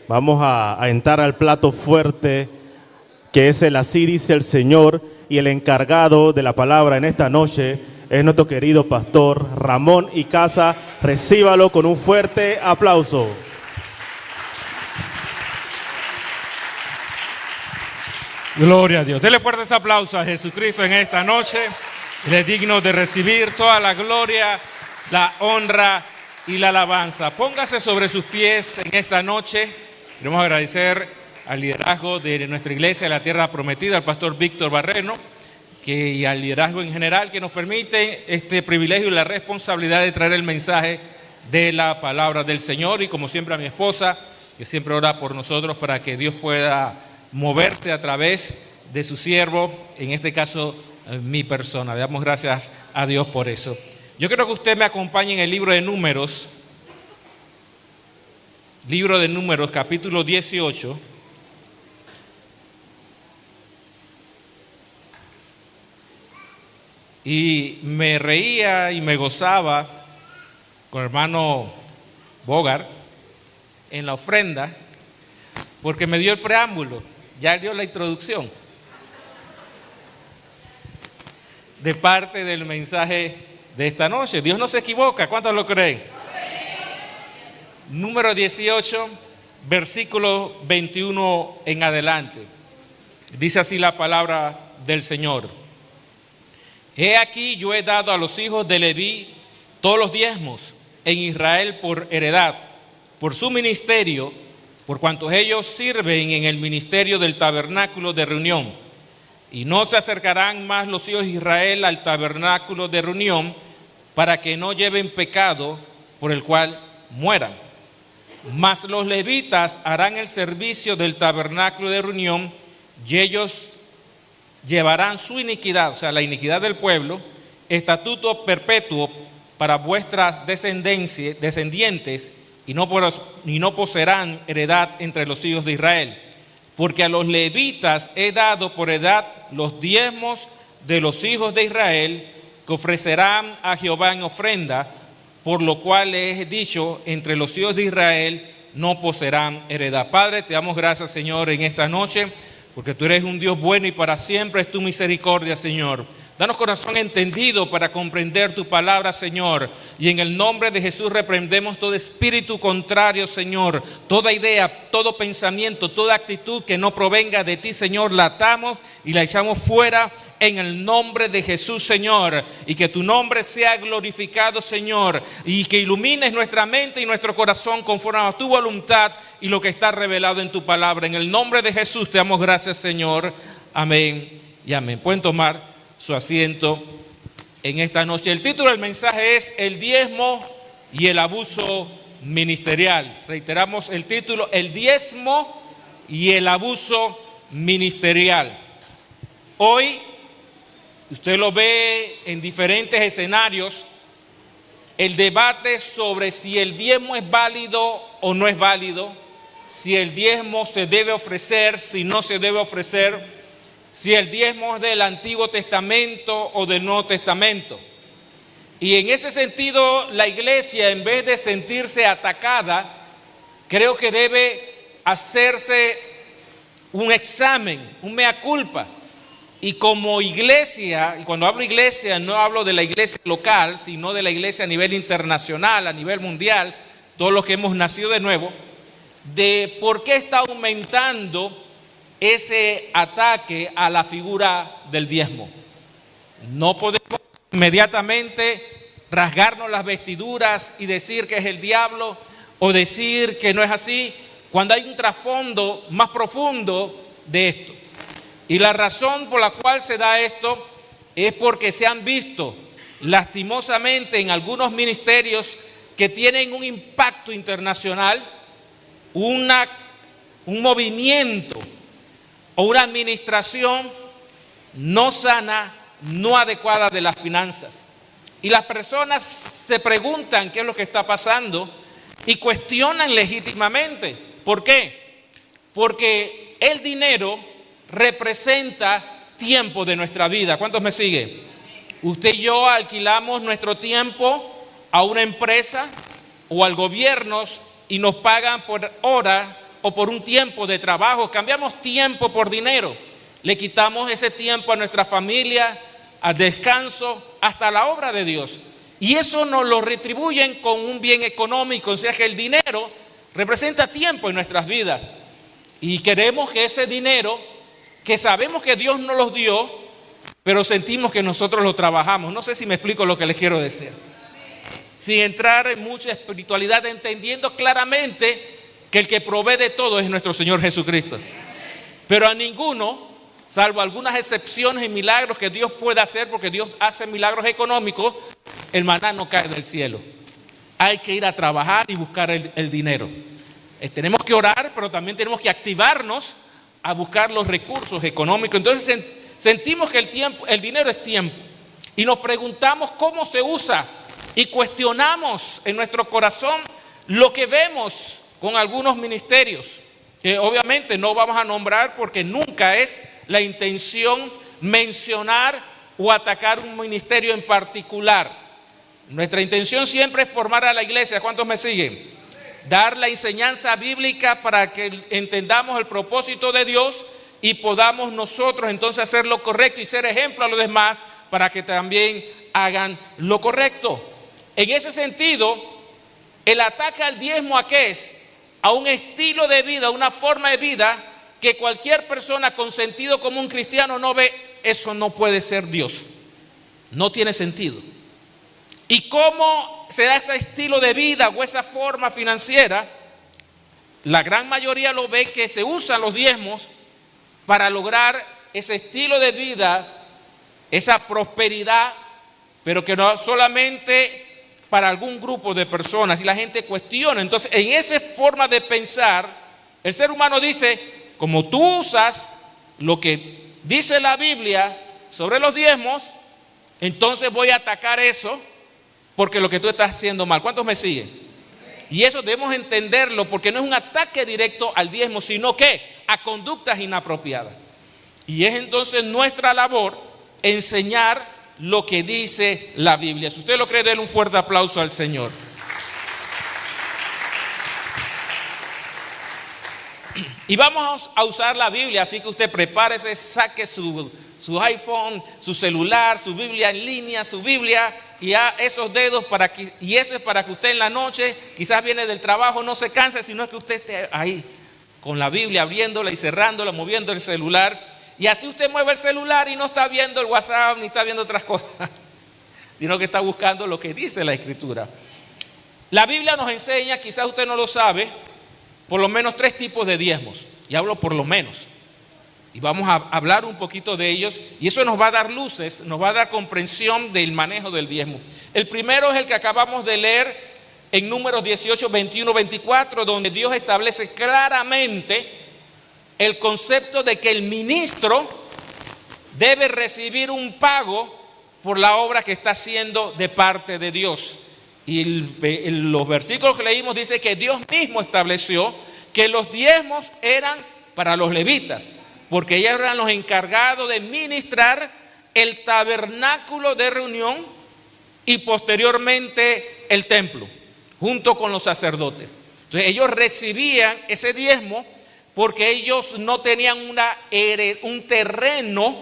Vamos a entrar al plato fuerte, que es el así dice el Señor, y el encargado de la palabra en esta noche es nuestro querido pastor Ramón Icaza. Recíbalo con un fuerte aplauso. Gloria a Dios. Dele fuertes aplausos a Jesucristo en esta noche. Él es digno de recibir toda la gloria, la honra y la alabanza. Póngase sobre sus pies en esta noche. Queremos agradecer al liderazgo de nuestra iglesia de la Tierra Prometida, al pastor Víctor Barreno, y al liderazgo en general, que nos permite este privilegio y la responsabilidad de traer el mensaje de la palabra del Señor. Y como siempre a mi esposa, que siempre ora por nosotros para que Dios pueda moverse a través de su siervo, en este caso mi persona. Le damos gracias a Dios por eso. Yo quiero que usted me acompañe en el libro de Números, capítulo 18. Y me reía y me gozaba con el hermano Bogar en la ofrenda, porque me dio el preámbulo, ya dio la introducción de parte del mensaje de esta noche. Dios no se equivoca, ¿cuántos lo creen? Número 18, versículo 21 en adelante. Dice así la palabra del Señor. He aquí, yo he dado a los hijos de Leví todos los diezmos en Israel por heredad, por su ministerio, por cuantos ellos sirven en el ministerio del tabernáculo de reunión. Y no se acercarán más los hijos de Israel al tabernáculo de reunión, para que no lleven pecado por el cual mueran. Mas los levitas harán el servicio del tabernáculo de reunión, y ellos llevarán su iniquidad, o sea, la iniquidad del pueblo, estatuto perpetuo para vuestras descendientes, y no poseerán heredad entre los hijos de Israel. Porque a los levitas he dado por heredad los diezmos de los hijos de Israel, que ofrecerán a Jehová en ofrenda, por lo cual les he dicho, entre los hijos de Israel no poseerán heredad. Padre, te damos gracias, Señor, en esta noche, porque tú eres un Dios bueno y para siempre es tu misericordia, Señor. Danos corazón entendido para comprender tu palabra, Señor. Y en el nombre de Jesús reprendemos todo espíritu contrario, Señor. Toda idea, todo pensamiento, toda actitud que no provenga de ti, Señor, la atamos y la echamos fuera en el nombre de Jesús, Señor. Y que tu nombre sea glorificado, Señor. Y que ilumines nuestra mente y nuestro corazón conforme a tu voluntad y lo que está revelado en tu palabra. En el nombre de Jesús te damos gracias, Señor. Amén y amén. Pueden tomar su asiento en esta noche. El título del mensaje es El diezmo y el abuso ministerial. Reiteramos el título, El diezmo y el abuso ministerial. Hoy usted lo ve en diferentes escenarios, el debate sobre si el diezmo es válido o no es válido, si el diezmo se debe ofrecer, si no se debe ofrecer, si el diezmo es del Antiguo Testamento o del Nuevo Testamento. Y en ese sentido, la iglesia, en vez de sentirse atacada, creo que debe hacerse un examen, un mea culpa. Y como iglesia, y cuando hablo iglesia, no hablo de la iglesia local, sino de la iglesia a nivel internacional, a nivel mundial, todos los que hemos nacido de nuevo, de por qué está aumentando ese ataque a la figura del diezmo. No podemos inmediatamente rasgarnos las vestiduras y decir que es el diablo o decir que no es así, cuando hay un trasfondo más profundo de esto. Y la razón por la cual se da esto es porque se han visto lastimosamente en algunos ministerios que tienen un impacto internacional, un movimiento o una administración no sana, no adecuada de las finanzas. Y las personas se preguntan qué es lo que está pasando y cuestionan legítimamente. ¿Por qué? Porque el dinero representa tiempo de nuestra vida. ¿Cuántos me siguen? Usted y yo alquilamos nuestro tiempo a una empresa o al gobierno y nos pagan por hora o por un tiempo de trabajo. Cambiamos tiempo por dinero. Le quitamos ese tiempo a nuestra familia, al descanso, hasta la obra de Dios. Y eso nos lo retribuyen con un bien económico. O sea que el dinero representa tiempo en nuestras vidas. Y queremos que ese dinero, que sabemos que Dios nos los dio, pero sentimos que nosotros lo trabajamos. No sé si me explico lo que les quiero decir. Sin entrar en mucha espiritualidad, entendiendo claramente que el que provee de todo es nuestro Señor Jesucristo. Pero a ninguno, salvo algunas excepciones y milagros que Dios puede hacer, porque Dios hace milagros económicos, el maná no cae del cielo. Hay que ir a trabajar y buscar el dinero. Tenemos que orar, pero también tenemos que activarnos a buscar los recursos económicos. Entonces sentimos que el dinero es tiempo. Y nos preguntamos cómo se usa. Y cuestionamos en nuestro corazón lo que vemos con algunos ministerios, que obviamente no vamos a nombrar porque nunca es la intención mencionar o atacar un ministerio en particular. Nuestra intención siempre es formar a la iglesia. ¿Cuántos me siguen? Dar la enseñanza bíblica para que entendamos el propósito de Dios y podamos nosotros entonces hacer lo correcto y ser ejemplo a los demás para que también hagan lo correcto. En ese sentido, el ataque al diezmo, ¿a qué es? A un estilo de vida, a una forma de vida que cualquier persona con sentido común cristiano no ve. Eso no puede ser Dios. No tiene sentido. ¿Y cómo se da ese estilo de vida o esa forma financiera? La gran mayoría lo ve que se usan los diezmos para lograr ese estilo de vida, esa prosperidad, pero que no solamente para algún grupo de personas, y la gente cuestiona. Entonces, en esa forma de pensar, el ser humano dice, como tú usas lo que dice la Biblia sobre los diezmos, entonces voy a atacar eso, porque lo que tú estás haciendo mal. ¿Cuántos me siguen? Y eso debemos entenderlo, porque no es un ataque directo al diezmo, sino que a conductas inapropiadas. Y es entonces nuestra labor enseñar lo que dice la Biblia. Si usted lo cree, denle un fuerte aplauso al Señor. Y vamos a usar la Biblia, así que usted prepárese, saque su iPhone, su celular, su Biblia en línea, su Biblia, y a esos dedos y eso es para que usted en la noche, quizás viene del trabajo, no se canse, sino que usted esté ahí con la Biblia, abriéndola y cerrándola, moviendo el celular. Y así usted mueve el celular y no está viendo el WhatsApp ni está viendo otras cosas, sino que está buscando lo que dice la Escritura. La Biblia nos enseña, quizás usted no lo sabe, por lo menos 3 tipos de diezmos. Y hablo por lo menos. Y vamos a hablar un poquito de ellos. Y eso nos va a dar luces, nos va a dar comprensión del manejo del diezmo. El primero es el que acabamos de leer en Números 18, 21, 24, donde Dios establece claramente el concepto de que el ministro debe recibir un pago por la obra que está haciendo de parte de Dios. Y los versículos que leímos dice que Dios mismo estableció que los diezmos eran para los levitas, porque ellos eran los encargados de ministrar el tabernáculo de reunión y posteriormente el templo, junto con los sacerdotes. Entonces ellos recibían ese diezmo porque ellos no tenían un terreno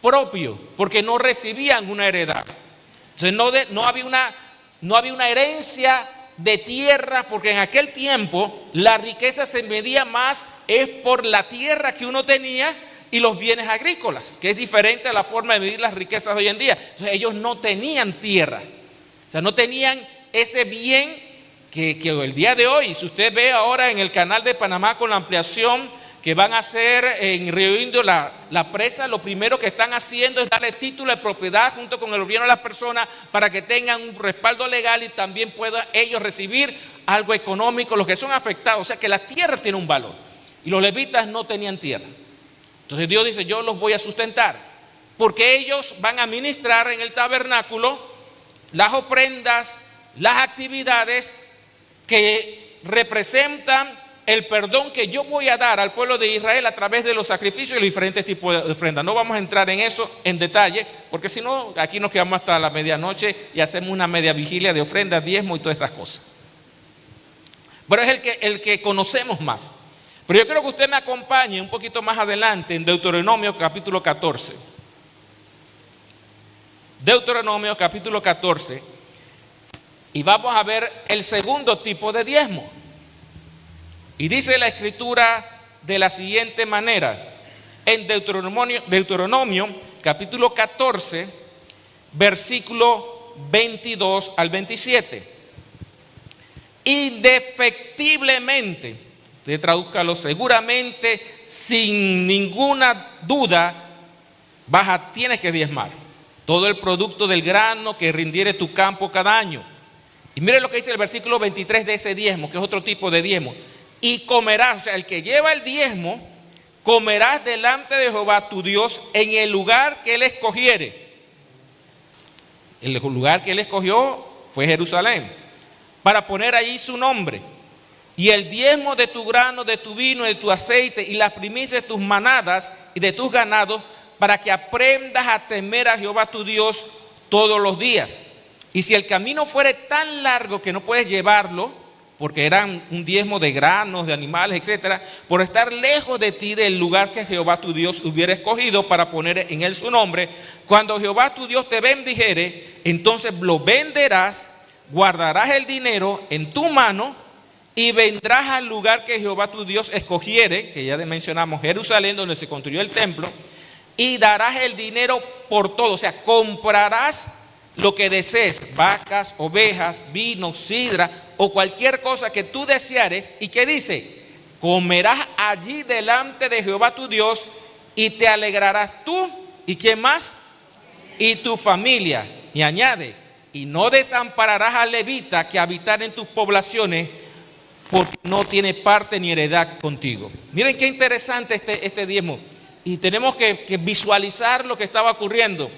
propio, porque no recibían una heredad. Entonces no había una herencia de tierra, porque en aquel tiempo la riqueza se medía más por la tierra que uno tenía y los bienes agrícolas, que es diferente a la forma de medir las riquezas hoy en día. Entonces ellos no tenían tierra, o sea, no tenían ese bien que el día de hoy, si usted ve ahora en el canal de Panamá con la ampliación que van a hacer en Río Indio la presa, lo primero que están haciendo es darle título de propiedad junto con el gobierno a las personas para que tengan un respaldo legal y también puedan ellos recibir algo económico, los que son afectados. O sea que la tierra tiene un valor y los levitas no tenían tierra. Entonces Dios dice, yo los voy a sustentar, porque ellos van a ministrar en el tabernáculo las ofrendas, las actividades que representan el perdón que yo voy a dar al pueblo de Israel a través de los sacrificios y los diferentes tipos de ofrendas. No vamos a entrar en eso en detalle, porque si no, aquí nos quedamos hasta la medianoche y hacemos una media vigilia de ofrendas, diezmo y todas estas cosas. Pero es el que conocemos más. Pero yo quiero que usted me acompañe un poquito más adelante en Deuteronomio capítulo 14. Deuteronomio capítulo 14. Y vamos a ver el segundo tipo de diezmo. Y dice la escritura de la siguiente manera. En Deuteronomio capítulo 14, versículo 22 al 27. Indefectiblemente, usted tradúzcalo, seguramente, sin ninguna duda, tienes que diezmar todo el producto del grano que rindiere tu campo cada año. Y mire lo que dice el versículo 23 de ese diezmo, que es otro tipo de diezmo. Y comerás, o sea, el que lleva el diezmo, comerás delante de Jehová tu Dios en el lugar que él escogiere. El lugar que él escogió fue Jerusalén, para poner allí su nombre. Y el diezmo de tu grano, de tu vino, de tu aceite y las primicias de tus manadas y de tus ganados, para que aprendas a temer a Jehová tu Dios todos los días. Y si el camino fuere tan largo que no puedes llevarlo, porque eran un diezmo de granos, de animales, etcétera, por estar lejos de ti del lugar que Jehová tu Dios hubiera escogido para poner en él su nombre, cuando Jehová tu Dios te bendijere, entonces lo venderás, guardarás el dinero en tu mano y vendrás al lugar que Jehová tu Dios escogiere, que ya mencionamos, Jerusalén, donde se construyó el templo, y darás el dinero por todo, o sea, comprarás lo que desees, vacas, ovejas, vino, sidra o cualquier cosa que tú deseares. ¿Y qué dice? Comerás allí delante de Jehová tu Dios y te alegrarás tú. ¿Y quién más? Y tu familia. Y añade, y no desampararás al levita que habitar en tus poblaciones, porque no tiene parte ni heredad contigo. Miren qué interesante este diezmo. Y tenemos que visualizar lo que estaba ocurriendo.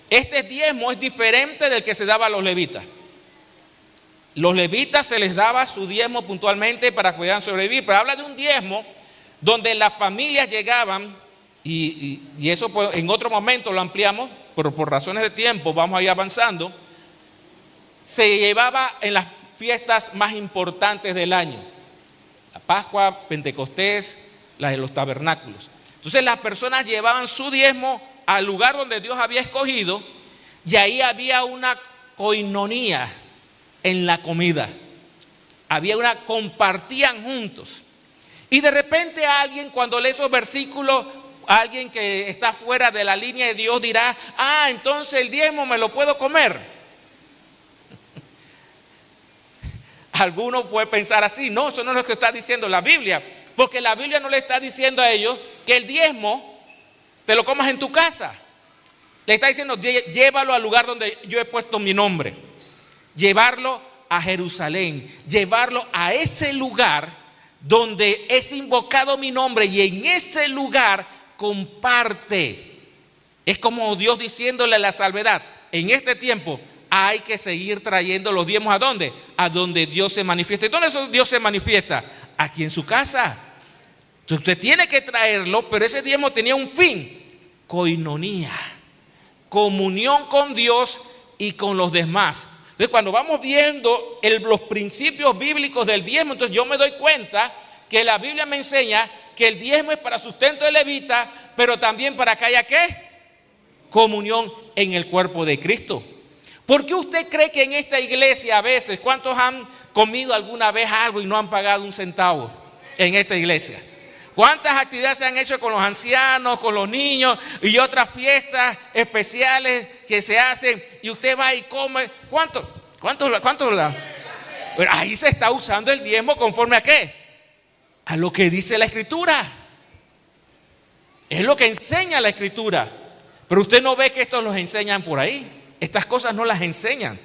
Este diezmo es diferente del que se daba a los levitas. Los levitas se les daba su diezmo puntualmente para que puedan sobrevivir, pero habla de un diezmo donde las familias llegaban, y eso pues, en otro momento lo ampliamos, pero por razones de tiempo vamos a ir avanzando. Se llevaba en las fiestas más importantes del año, la Pascua, Pentecostés, la de los tabernáculos. Entonces las personas llevaban su diezmo al lugar donde Dios había escogido, y ahí había una coinonía en la comida. Compartían juntos. Y de repente alguien, cuando lee esos versículos, alguien que está fuera de la línea de Dios dirá: entonces el diezmo me lo puedo comer. Alguno puede pensar así. No, eso no es lo que está diciendo la Biblia, porque la Biblia no le está diciendo a ellos que el diezmo te lo comas en tu casa. Le está diciendo: llévalo al lugar donde yo he puesto mi nombre. Llevarlo a Jerusalén, llevarlo a ese lugar donde es invocado mi nombre, y en ese lugar comparte. Es como Dios diciéndole la salvedad: en este tiempo hay que seguir trayendo los diezmos. ¿A dónde? A donde Dios se manifiesta. ¿Y dónde Dios se manifiesta? Aquí en su casa. Entonces usted tiene que traerlo, pero ese diezmo tenía un fin: coinonía, comunión con Dios y con los demás. Entonces cuando vamos viendo los principios bíblicos del diezmo, entonces yo me doy cuenta que la Biblia me enseña que el diezmo es para sustento de levita, pero también para que haya ¿qué? Comunión en el cuerpo de Cristo. ¿Por qué usted cree que en esta iglesia a veces, cuántos han comido alguna vez algo y no han pagado un centavo en esta iglesia? ¿Cuántas actividades se han hecho con los ancianos, con los niños y otras fiestas especiales que se hacen, y usted va y come? ¿Cuánto? Ahí se está usando el diezmo conforme a ¿qué? A lo que dice la Escritura. Es lo que enseña la Escritura. Pero usted no ve que estos los enseñan por ahí. Estas cosas no las enseñan.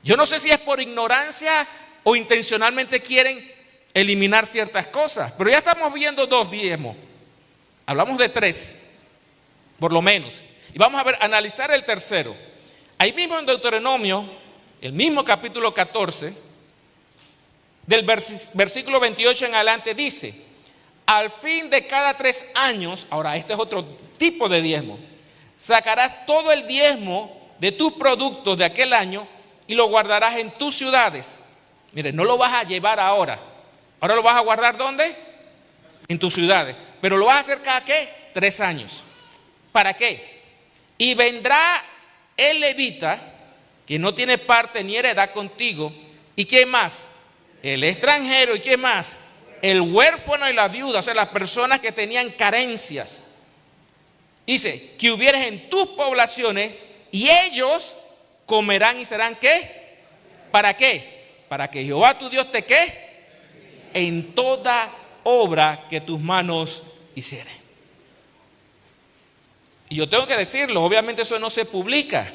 Yo no sé si es por ignorancia o intencionalmente quieren eliminar ciertas cosas, pero ya estamos viendo 2 diezmos. Hablamos de 3, por lo menos. Y vamos a analizar el tercero. Ahí mismo en Deuteronomio, el mismo capítulo 14, del versículo 28 en adelante dice: al fin de cada 3 años, ahora este es otro tipo de diezmo, sacarás todo el diezmo de tus productos de aquel año y lo guardarás en tus ciudades. Mire, no lo vas a llevar ahora. Ahora lo vas a guardar ¿dónde? en tus ciudades. Pero lo vas a hacer cada ¿qué? 3 años. ¿Para qué? Y vendrá el levita, que no tiene parte ni heredad contigo. ¿Y quién más? El extranjero. ¿Y quién más? El huérfano y la viuda, o sea, las personas que tenían carencias. Dice, que hubieres en tus poblaciones y ellos comerán y serán ¿qué? ¿Para qué? Para que Jehová tu Dios te ¿qué? En toda obra que tus manos hicieren. Y yo tengo que decirlo, obviamente eso no se publica,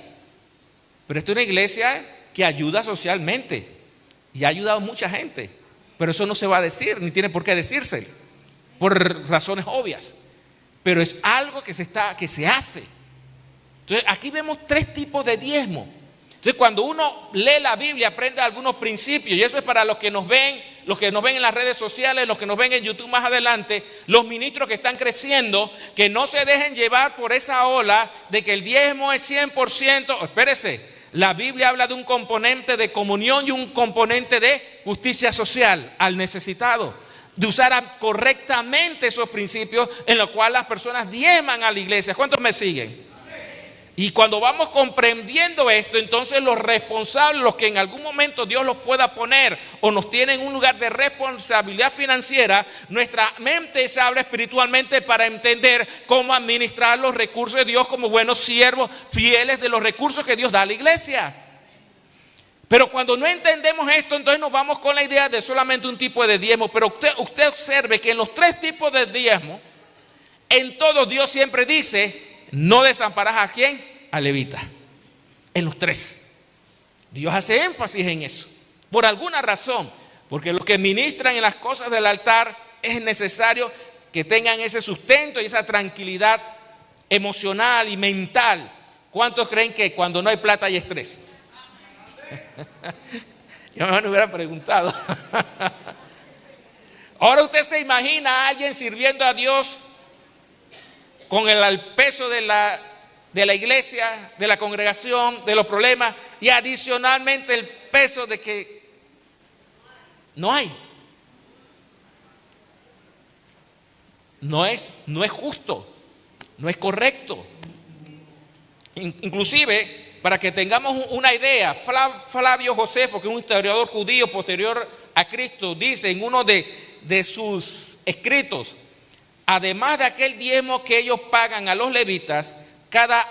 pero esta es una iglesia que ayuda socialmente y ha ayudado a mucha gente, pero eso no se va a decir, ni tiene por qué decirse, por razones obvias. Pero es algo que se hace. Entonces aquí vemos 3 tipos de diezmo. Entonces cuando uno lee la Biblia aprende algunos principios, y eso es para los que nos ven en las redes sociales, los que nos ven en YouTube más adelante, los ministros que están creciendo, que no se dejen llevar por esa ola de que el diezmo es 100%. Espérese, la Biblia habla de un componente de comunión y un componente de justicia social al necesitado. De usar correctamente esos principios en los cuales las personas diezman a la iglesia. ¿Cuántos me siguen? Y cuando vamos comprendiendo esto, entonces los responsables, los que en algún momento Dios los pueda poner o nos tienen en un lugar de responsabilidad financiera, nuestra mente se abre espiritualmente para entender cómo administrar los recursos de Dios como buenos siervos fieles de los recursos que Dios da a la iglesia. Pero cuando no entendemos esto, entonces nos vamos con la idea de solamente un tipo de diezmo. Pero usted observe que en los 3 tipos de diezmo, en todos Dios siempre dice, no desamparás ¿a quién? Al levita. En los 3. Dios hace énfasis en eso. Por alguna razón. Porque los que ministran en las cosas del altar es necesario que tengan ese sustento y esa tranquilidad emocional y mental. ¿Cuántos creen que cuando no hay plata hay estrés? Yo me hubiera preguntado. Ahora usted se imagina a alguien sirviendo a Dios con el peso de la iglesia, de la congregación, de los problemas, y adicionalmente el peso de que no hay. No es justo, no es correcto. Inclusive, para que tengamos una idea, Flavio Josefo, que es un historiador judío posterior a Cristo, dice en uno de sus escritos, además de aquel diezmo que ellos pagan a los levitas, cada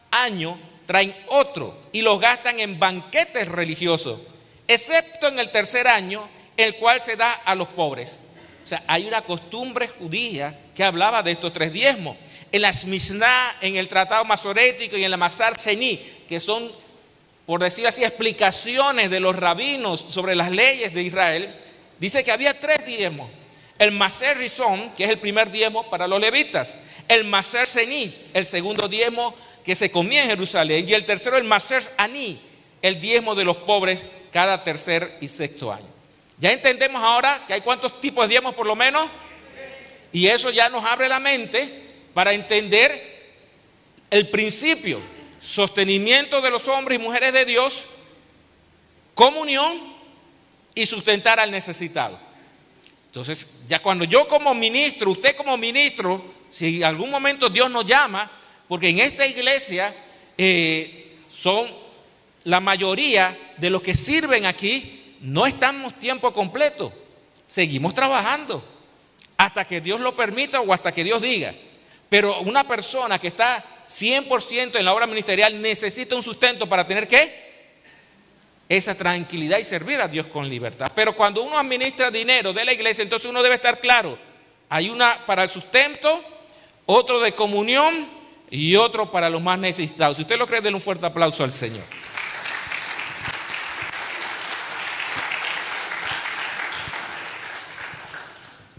año traen otro y lo gastan en banquetes religiosos, excepto en el 3er año, el cual se da a los pobres. O sea, hay una costumbre judía que hablaba de estos 3 diezmos. En la Mishnah, en el Tratado Masorético y en la Masar Sheni, que son, por decir así, explicaciones de los rabinos sobre las leyes de Israel, dice que había 3 diezmos. El Maser Rishon, que es el primer diezmo para los levitas. El Maser Sheni, el segundo diezmo que se comía en Jerusalén. Y el tercero, el Maser Ani, el diezmo de los pobres cada 3er y 6º año. Ya entendemos ahora que hay cuántos tipos de diezmos por lo menos. Y eso ya nos abre la mente para entender el principio, sostenimiento de los hombres y mujeres de Dios, comunión y sustentar al necesitado. Entonces, ya cuando yo como ministro, usted como ministro, si en algún momento Dios nos llama, porque en esta iglesia son la mayoría de los que sirven aquí, no estamos tiempo completo, seguimos trabajando hasta que Dios lo permita o hasta que Dios diga. Pero una persona que está 100% en la obra ministerial necesita un sustento para tener ¿qué? Esa tranquilidad y servir a Dios con libertad. Pero cuando uno administra dinero de la iglesia, entonces uno debe estar claro. Hay una para el sustento, otro de comunión y otro para los más necesitados. Si usted lo cree, denle un fuerte aplauso al Señor.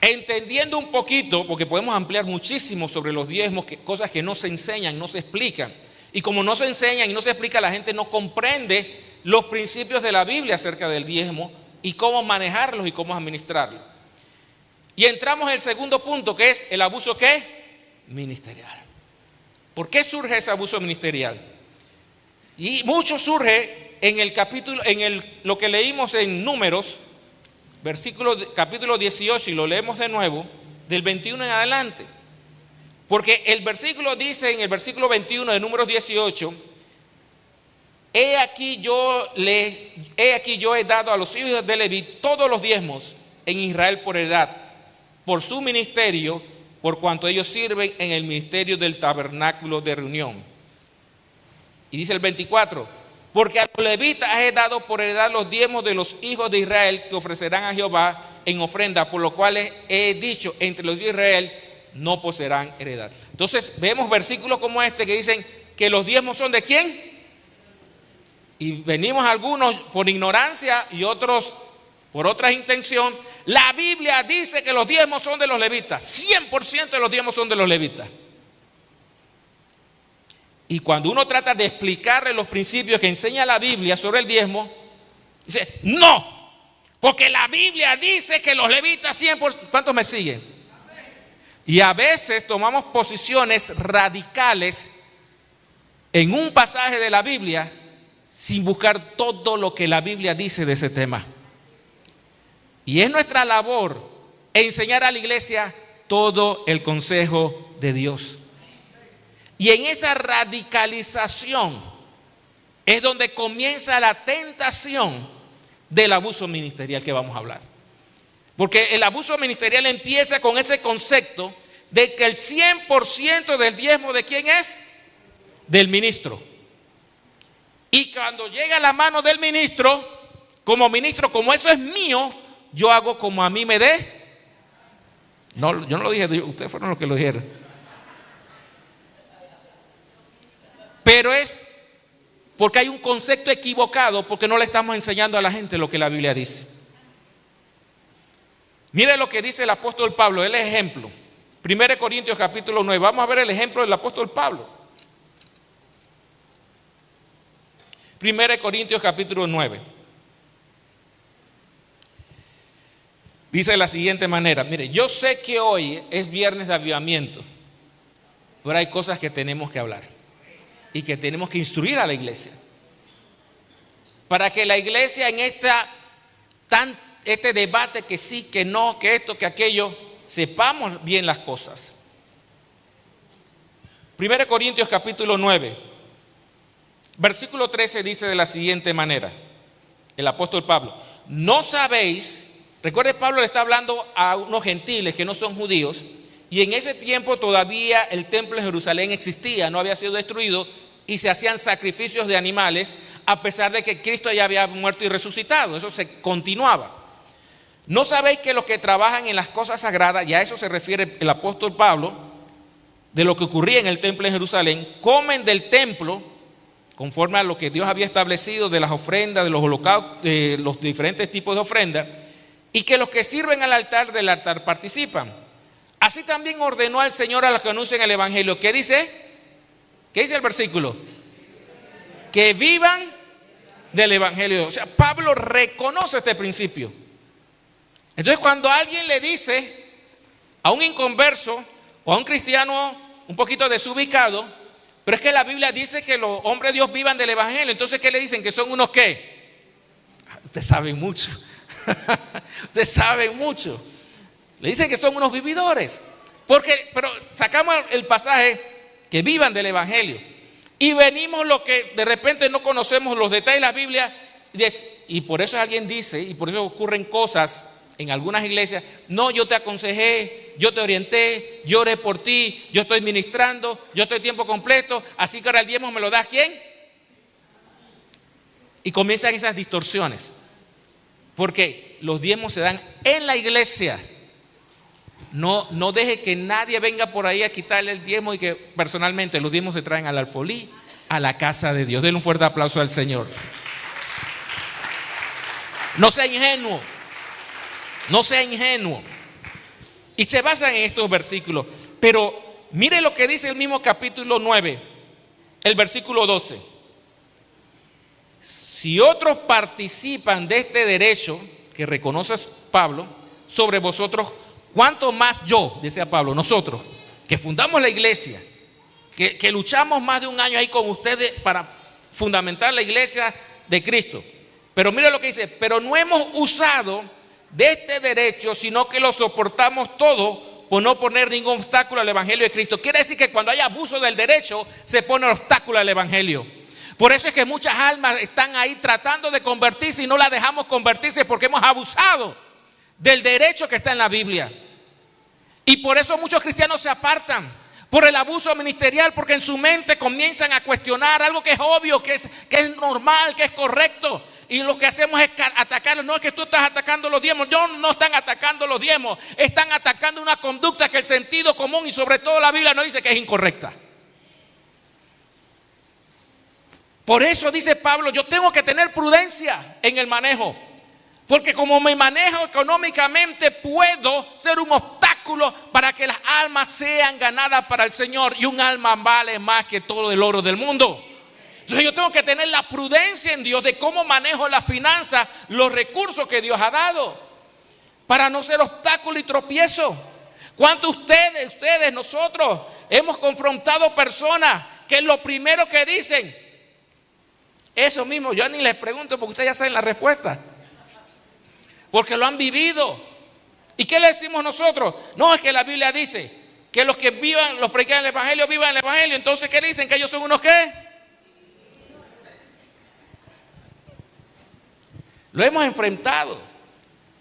Entendiendo un poquito, porque podemos ampliar muchísimo sobre los diezmos, cosas que no se enseñan, no se explican. Y como no se enseñan y no se explica, la gente no comprende los principios de la Biblia acerca del diezmo y cómo manejarlos y cómo administrarlos. Y entramos en el segundo punto, que es el abuso ¿qué? Ministerial. ¿Por qué surge ese abuso ministerial? Y mucho surge en el capítulo, lo que leímos en Números, capítulo 18, y lo leemos de nuevo, del 21 en adelante. Porque el versículo dice en el versículo 21 de Números 18, he aquí yo he dado a los hijos de Leví todos los diezmos en Israel por heredad, por su ministerio, por cuanto ellos sirven en el ministerio del tabernáculo de reunión. Y dice el 24, porque a los levitas he dado por heredad los diezmos de los hijos de Israel que ofrecerán a Jehová en ofrenda, por lo cual he dicho, entre los hijos de Israel no poseerán heredad. Entonces vemos versículos como este que dicen que los diezmos son ¿de quién? Y venimos algunos por ignorancia y otros por otra intención. La Biblia dice que los diezmos son de los levitas. 100% de los diezmos son de los levitas. Y cuando uno trata de explicarle los principios que enseña la Biblia sobre el diezmo, dice, no, porque la Biblia dice que los levitas 100%. ¿Cuántos me siguen? Y a veces tomamos posiciones radicales en un pasaje de la Biblia sin buscar todo lo que la Biblia dice de ese tema. Y es nuestra labor enseñar a la iglesia todo el consejo de Dios. Y en esa radicalización es donde comienza la tentación del abuso ministerial que vamos a hablar. Porque el abuso ministerial empieza con ese concepto de que el 100% del diezmo ¿de quién es? Del ministro. Y cuando llega a la mano del ministro, como eso es mío, yo hago como a mí me dé. No, yo no lo dije, ustedes fueron los que lo dijeron. Pero es porque hay un concepto equivocado, porque no le estamos enseñando a la gente lo que la Biblia dice. Mire lo que dice el apóstol Pablo, el ejemplo. 1 Corintios capítulo 9, vamos a ver el ejemplo del apóstol Pablo. 1 Corintios capítulo 9. Dice de la siguiente manera, mire, yo sé que hoy es viernes de avivamiento, pero hay cosas que tenemos que hablar y que tenemos que instruir a la iglesia. Para que la iglesia en este debate que sí, que no, que esto, que aquello, sepamos bien las cosas. 1 Corintios capítulo 9, versículo 13 dice de la siguiente manera, el apóstol Pablo, no sabéis, recuerde Pablo le está hablando a unos gentiles que no son judíos, y en ese tiempo todavía el templo de Jerusalén existía, no había sido destruido, y se hacían sacrificios de animales, a pesar de que Cristo ya había muerto y resucitado, eso se continuaba. ¿No sabéis que los que trabajan en las cosas sagradas, y a eso se refiere el apóstol Pablo, de lo que ocurría en el templo de Jerusalén, comen del templo, conforme a lo que Dios había establecido de las ofrendas, de los holocaustos, de los diferentes tipos de ofrendas, y que los que sirven al altar del altar participan? Así también ordenó al Señor a los que anuncian el Evangelio. ¿Qué dice? ¿Qué dice el versículo? Que vivan del Evangelio. O sea, Pablo reconoce este principio. Entonces, cuando alguien le dice a un inconverso o a un cristiano un poquito desubicado, pero es que la Biblia dice que los hombres de Dios vivan del Evangelio, entonces ¿qué le dicen? ¿Que son unos qué? Ustedes saben mucho. Ustedes saben mucho. Le dicen que son unos vividores. Pero sacamos el pasaje que vivan del Evangelio. Y venimos los que de repente no conocemos los detalles de la Biblia. Y por eso alguien dice, y por eso ocurren cosas en algunas iglesias. No, yo te aconsejé, yo te orienté, yo oré por ti, yo estoy ministrando, yo estoy tiempo completo. Así que ahora el diezmo me lo das ¿quién? Y comienzan esas distorsiones. Porque los diezmos se dan en la iglesia. No deje que nadie venga por ahí a quitarle el diezmo y que personalmente los diezmos se traen al alfolí, a la casa de Dios. Denle un fuerte aplauso al Señor. No sea ingenuo. No sea ingenuo. Y se basan en estos versículos. Pero mire lo que dice el mismo capítulo 9, el versículo 12. Si otros participan de este derecho que reconoce Pablo sobre vosotros, ¿cuánto más yo, decía Pablo, nosotros, que fundamos la iglesia, que luchamos más de un año ahí con ustedes para fundamentar la iglesia de Cristo? Pero mira lo que dice, pero no hemos usado de este derecho, sino que lo soportamos todo por no poner ningún obstáculo al evangelio de Cristo. Quiere decir que cuando hay abuso del derecho, se pone obstáculo al evangelio. Por eso es que muchas almas están ahí tratando de convertirse y no las dejamos convertirse porque hemos abusado del derecho que está en la Biblia. Y por eso muchos cristianos se apartan por el abuso ministerial, porque en su mente comienzan a cuestionar algo que es obvio, que es normal, que es correcto. Y lo que hacemos es atacarlo. No es que tú estás atacando los diezmos. No están atacando los diezmos. Están atacando una conducta que el sentido común y sobre todo la Biblia nos dice que es incorrecta. Por eso dice Pablo, yo tengo que tener prudencia en el manejo. Porque como me manejo económicamente, puedo ser un obstáculo para que las almas sean ganadas para el Señor. Y un alma vale más que todo el oro del mundo. Entonces yo tengo que tener la prudencia en Dios de cómo manejo las finanzas, los recursos que Dios ha dado, para no ser obstáculo y tropiezo. ¿Cuántos ustedes, nosotros, hemos confrontado personas que lo primero que dicen, eso mismo, yo ni les pregunto porque ustedes ya saben la respuesta? Porque lo han vivido. ¿Y qué le decimos nosotros? No, es que la Biblia dice que los que vivan, los predican el evangelio, vivan el evangelio. Entonces, ¿qué dicen? ¿Que ellos son unos qué? Lo hemos enfrentado.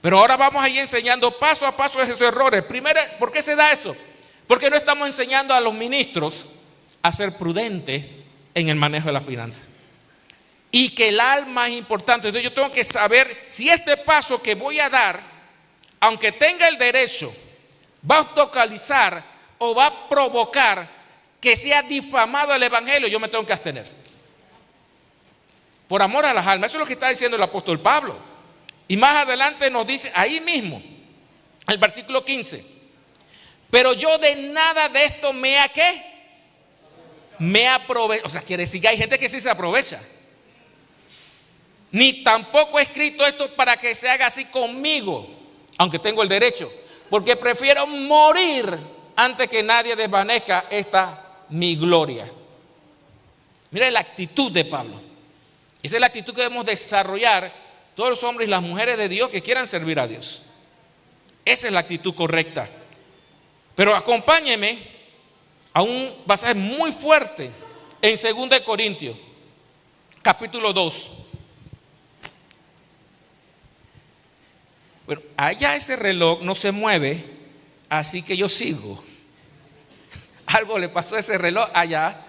Pero ahora vamos a ir enseñando paso a paso esos errores. Primero, ¿por qué se da eso? Porque no estamos enseñando a los ministros a ser prudentes en el manejo de la finanza. Y que el alma es importante. Entonces yo tengo que saber si este paso que voy a dar, aunque tenga el derecho, va a obstaculizar o va a provocar que sea difamado el evangelio. Yo me tengo que abstener. Por amor a las almas. Eso es lo que está diciendo el apóstol Pablo. Y más adelante nos dice, ahí mismo, el versículo 15. Pero yo de nada de esto me aprovecho. O sea, quiere decir que hay gente que sí se aprovecha. Ni tampoco he escrito esto para que se haga así conmigo, aunque tengo el derecho, porque prefiero morir antes que nadie desvanezca mi gloria. Mira la actitud de Pablo. Esa es la actitud que debemos desarrollar todos los hombres y las mujeres de Dios que quieran servir a Dios. Esa es la actitud correcta. Pero acompáñeme a un pasaje muy fuerte en 2 Corintios, capítulo 2. Bueno, allá ese reloj no se mueve, así que yo sigo. Algo le pasó a ese reloj allá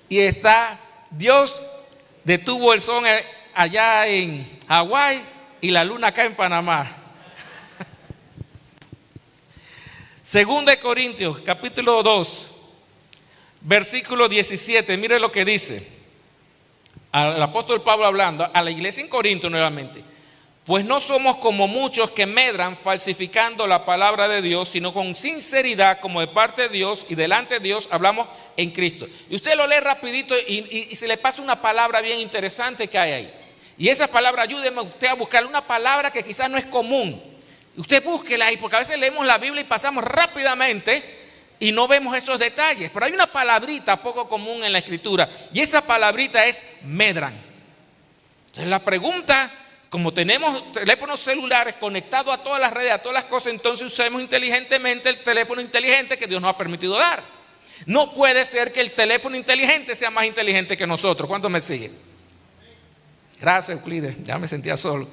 y Dios detuvo el sol allá en Hawái y la luna acá en Panamá. 2 Corintios, capítulo 2, versículo 17, mire lo que dice. Al apóstol Pablo hablando a la iglesia en Corinto nuevamente. Pues no somos como muchos que medran falsificando la palabra de Dios, sino con sinceridad, como de parte de Dios y delante de Dios, hablamos en Cristo. Y usted lo lee rapidito y se le pasa una palabra bien interesante que hay ahí. Y esa palabra, ayúdeme usted a buscar una palabra que quizás no es común. Usted búsquela ahí, porque a veces leemos la Biblia y pasamos rápidamente y no vemos esos detalles. Pero hay una palabrita poco común en la Escritura, y esa palabrita es medran. Entonces la pregunta, como tenemos teléfonos celulares conectados a todas las redes, a todas las cosas, entonces usemos inteligentemente el teléfono inteligente que Dios nos ha permitido dar. No puede ser que el teléfono inteligente sea más inteligente que nosotros. ¿Cuántos me siguen? Gracias, Euclides, ya me sentía solo.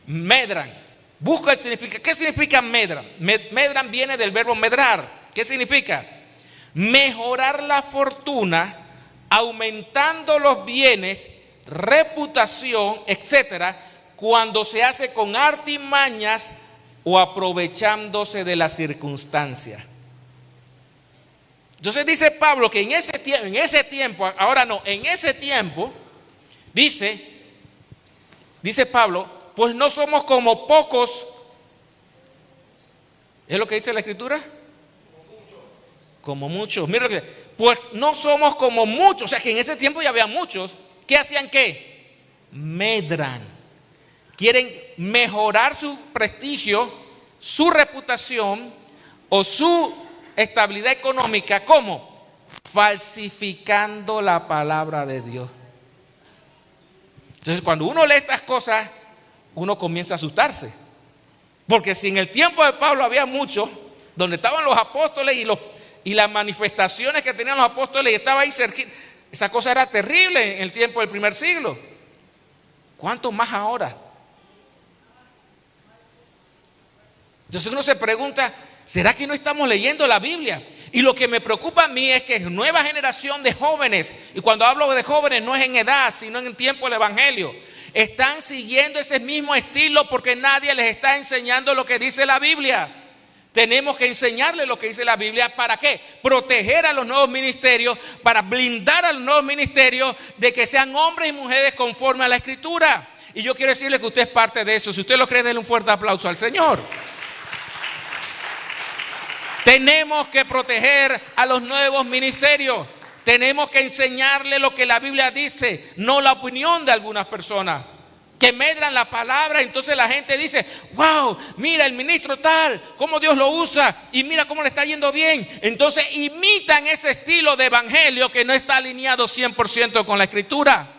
Medran. Busca el significado. ¿Qué significa medran? Medran viene del verbo medrar. ¿Qué significa? Mejorar la fortuna, aumentando los bienes, reputación, etcétera, cuando se hace con artimañas o aprovechándose de las circunstancias. Entonces dice Pablo que en ese tiempo, ahora no, en ese tiempo, dice Pablo, pues no somos como pocos. ¿Es lo que dice la Escritura? Como muchos. Mira lo que dice. Pues no somos como muchos. O sea que en ese tiempo ya había muchos. ¿Qué hacían qué? Medran. Quieren mejorar su prestigio, su reputación o su estabilidad económica. ¿Cómo? Falsificando la palabra de Dios. Entonces cuando uno lee estas cosas, uno comienza a asustarse. Porque si en el tiempo de Pablo había muchos, donde estaban los apóstoles y las manifestaciones que tenían los apóstoles y estaba ahí cerquita, esa cosa era terrible en el tiempo del primer siglo. ¿Cuánto más ahora? Entonces uno se pregunta, ¿será que no estamos leyendo la Biblia? Y lo que me preocupa a mí es que nueva generación de jóvenes, y cuando hablo de jóvenes no es en edad, sino en el tiempo del Evangelio, están siguiendo ese mismo estilo porque nadie les está enseñando lo que dice la Biblia. Tenemos que enseñarles lo que dice la Biblia. ¿Para qué? Proteger a los nuevos ministerios, para blindar a los nuevos ministerios de que sean hombres y mujeres conforme a la Escritura. Y yo quiero decirle que usted es parte de eso. Si usted lo cree, denle un fuerte aplauso al Señor. Tenemos que proteger a los nuevos ministerios. Tenemos que enseñarle lo que la Biblia dice, no la opinión de algunas personas que medran la palabra. Entonces la gente dice, wow, mira el ministro tal, cómo Dios lo usa y mira cómo le está yendo bien. Entonces imitan ese estilo de evangelio que no está alineado 100% con la Escritura.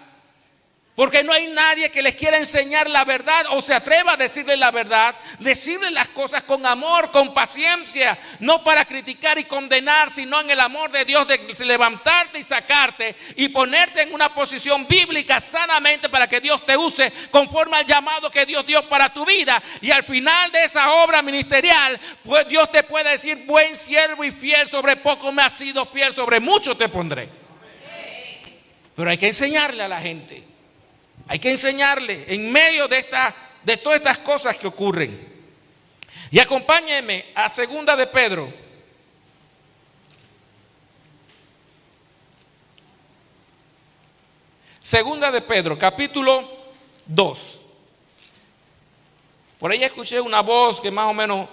Porque no hay nadie que les quiera enseñar la verdad o se atreva a decirles la verdad, decirles las cosas con amor, con paciencia, no para criticar y condenar, sino en el amor de Dios de levantarte y sacarte y ponerte en una posición bíblica sanamente para que Dios te use conforme al llamado que Dios dio para tu vida. Y al final de esa obra ministerial, pues Dios te puede decir, buen siervo y fiel, sobre poco me has sido fiel, sobre mucho te pondré. Pero hay que enseñarle a la gente. Hay que enseñarle en medio de todas estas cosas que ocurren. Y acompáñenme a 2 de Pedro. Segunda de Pedro, capítulo 2. Por ahí escuché una voz que más o menos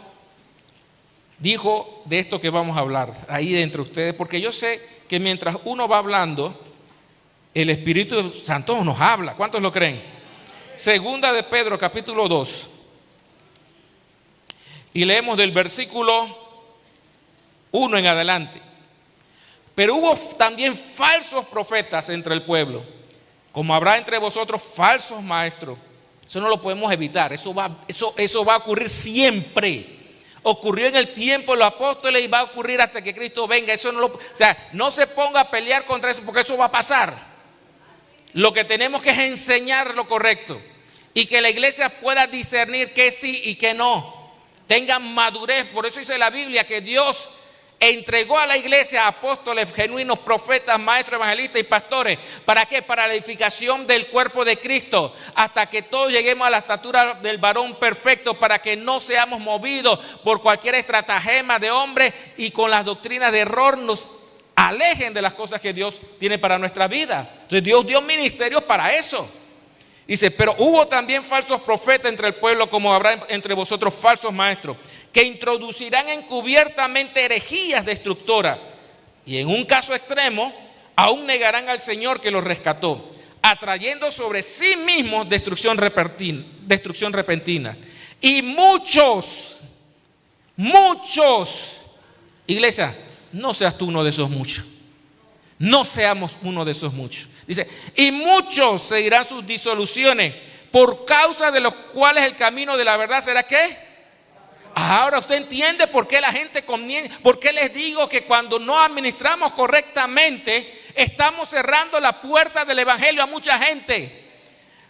dijo de esto que vamos a hablar ahí entre ustedes, porque yo sé que mientras uno va hablando, el Espíritu Santo nos habla. ¿Cuántos lo creen? Segunda de Pedro, capítulo 2. Y leemos del versículo 1 en adelante. Pero hubo también falsos profetas entre el pueblo, como habrá entre vosotros falsos maestros. Eso no lo podemos evitar. Eso va a ocurrir siempre. Ocurrió en el tiempo de los apóstoles y va a ocurrir hasta que Cristo venga. No se ponga a pelear contra eso, porque eso va a pasar. Lo que tenemos que es enseñar lo correcto y que la iglesia pueda discernir que sí y que no. Tengan madurez. Por eso dice la Biblia que Dios entregó a la iglesia apóstoles genuinos, profetas, maestros, evangelistas y pastores. ¿Para qué? Para la edificación del cuerpo de Cristo, hasta que todos lleguemos a la estatura del varón perfecto, para que no seamos movidos por cualquier estratagema de hombre y con las doctrinas de error nos alejen de las cosas que Dios tiene para nuestra vida. Entonces Dios dio ministerios para eso. Dice, pero hubo también falsos profetas entre el pueblo, como habrá entre vosotros falsos maestros, que introducirán encubiertamente herejías destructoras. Y en un caso extremo, aún negarán al Señor que los rescató, atrayendo sobre sí mismos destrucción repentina. Y muchos, iglesia, no seas tú uno de esos muchos. No seamos uno de esos muchos. Dice, y muchos seguirán sus disoluciones, por causa de los cuales el camino de la verdad será ¿qué? Ahora usted entiende por qué la gente comienza, por qué les digo que cuando no administramos correctamente, estamos cerrando la puerta del evangelio a mucha gente.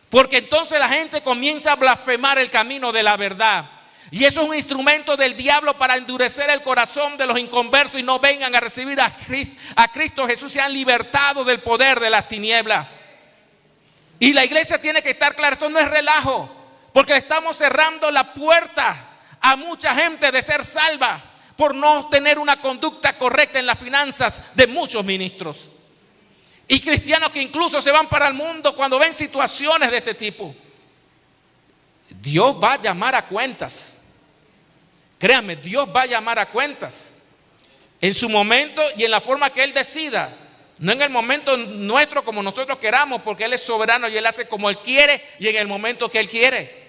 Porque entonces la gente comienza a blasfemar el camino de la verdad. Y eso es un instrumento del diablo para endurecer el corazón de los inconversos y no vengan a recibir a Cristo Jesús, sean libertados del poder de las tinieblas. Y la iglesia tiene que estar clara, esto no es relajo, porque estamos cerrando la puerta a mucha gente de ser salva por no tener una conducta correcta en las finanzas de muchos ministros. Y cristianos que incluso se van para el mundo cuando ven situaciones de este tipo. Dios va a llamar a cuentas. Créanme, Dios va a llamar a cuentas en su momento y en la forma que Él decida. No en el momento nuestro como nosotros queramos, porque Él es soberano y Él hace como Él quiere y en el momento que Él quiere.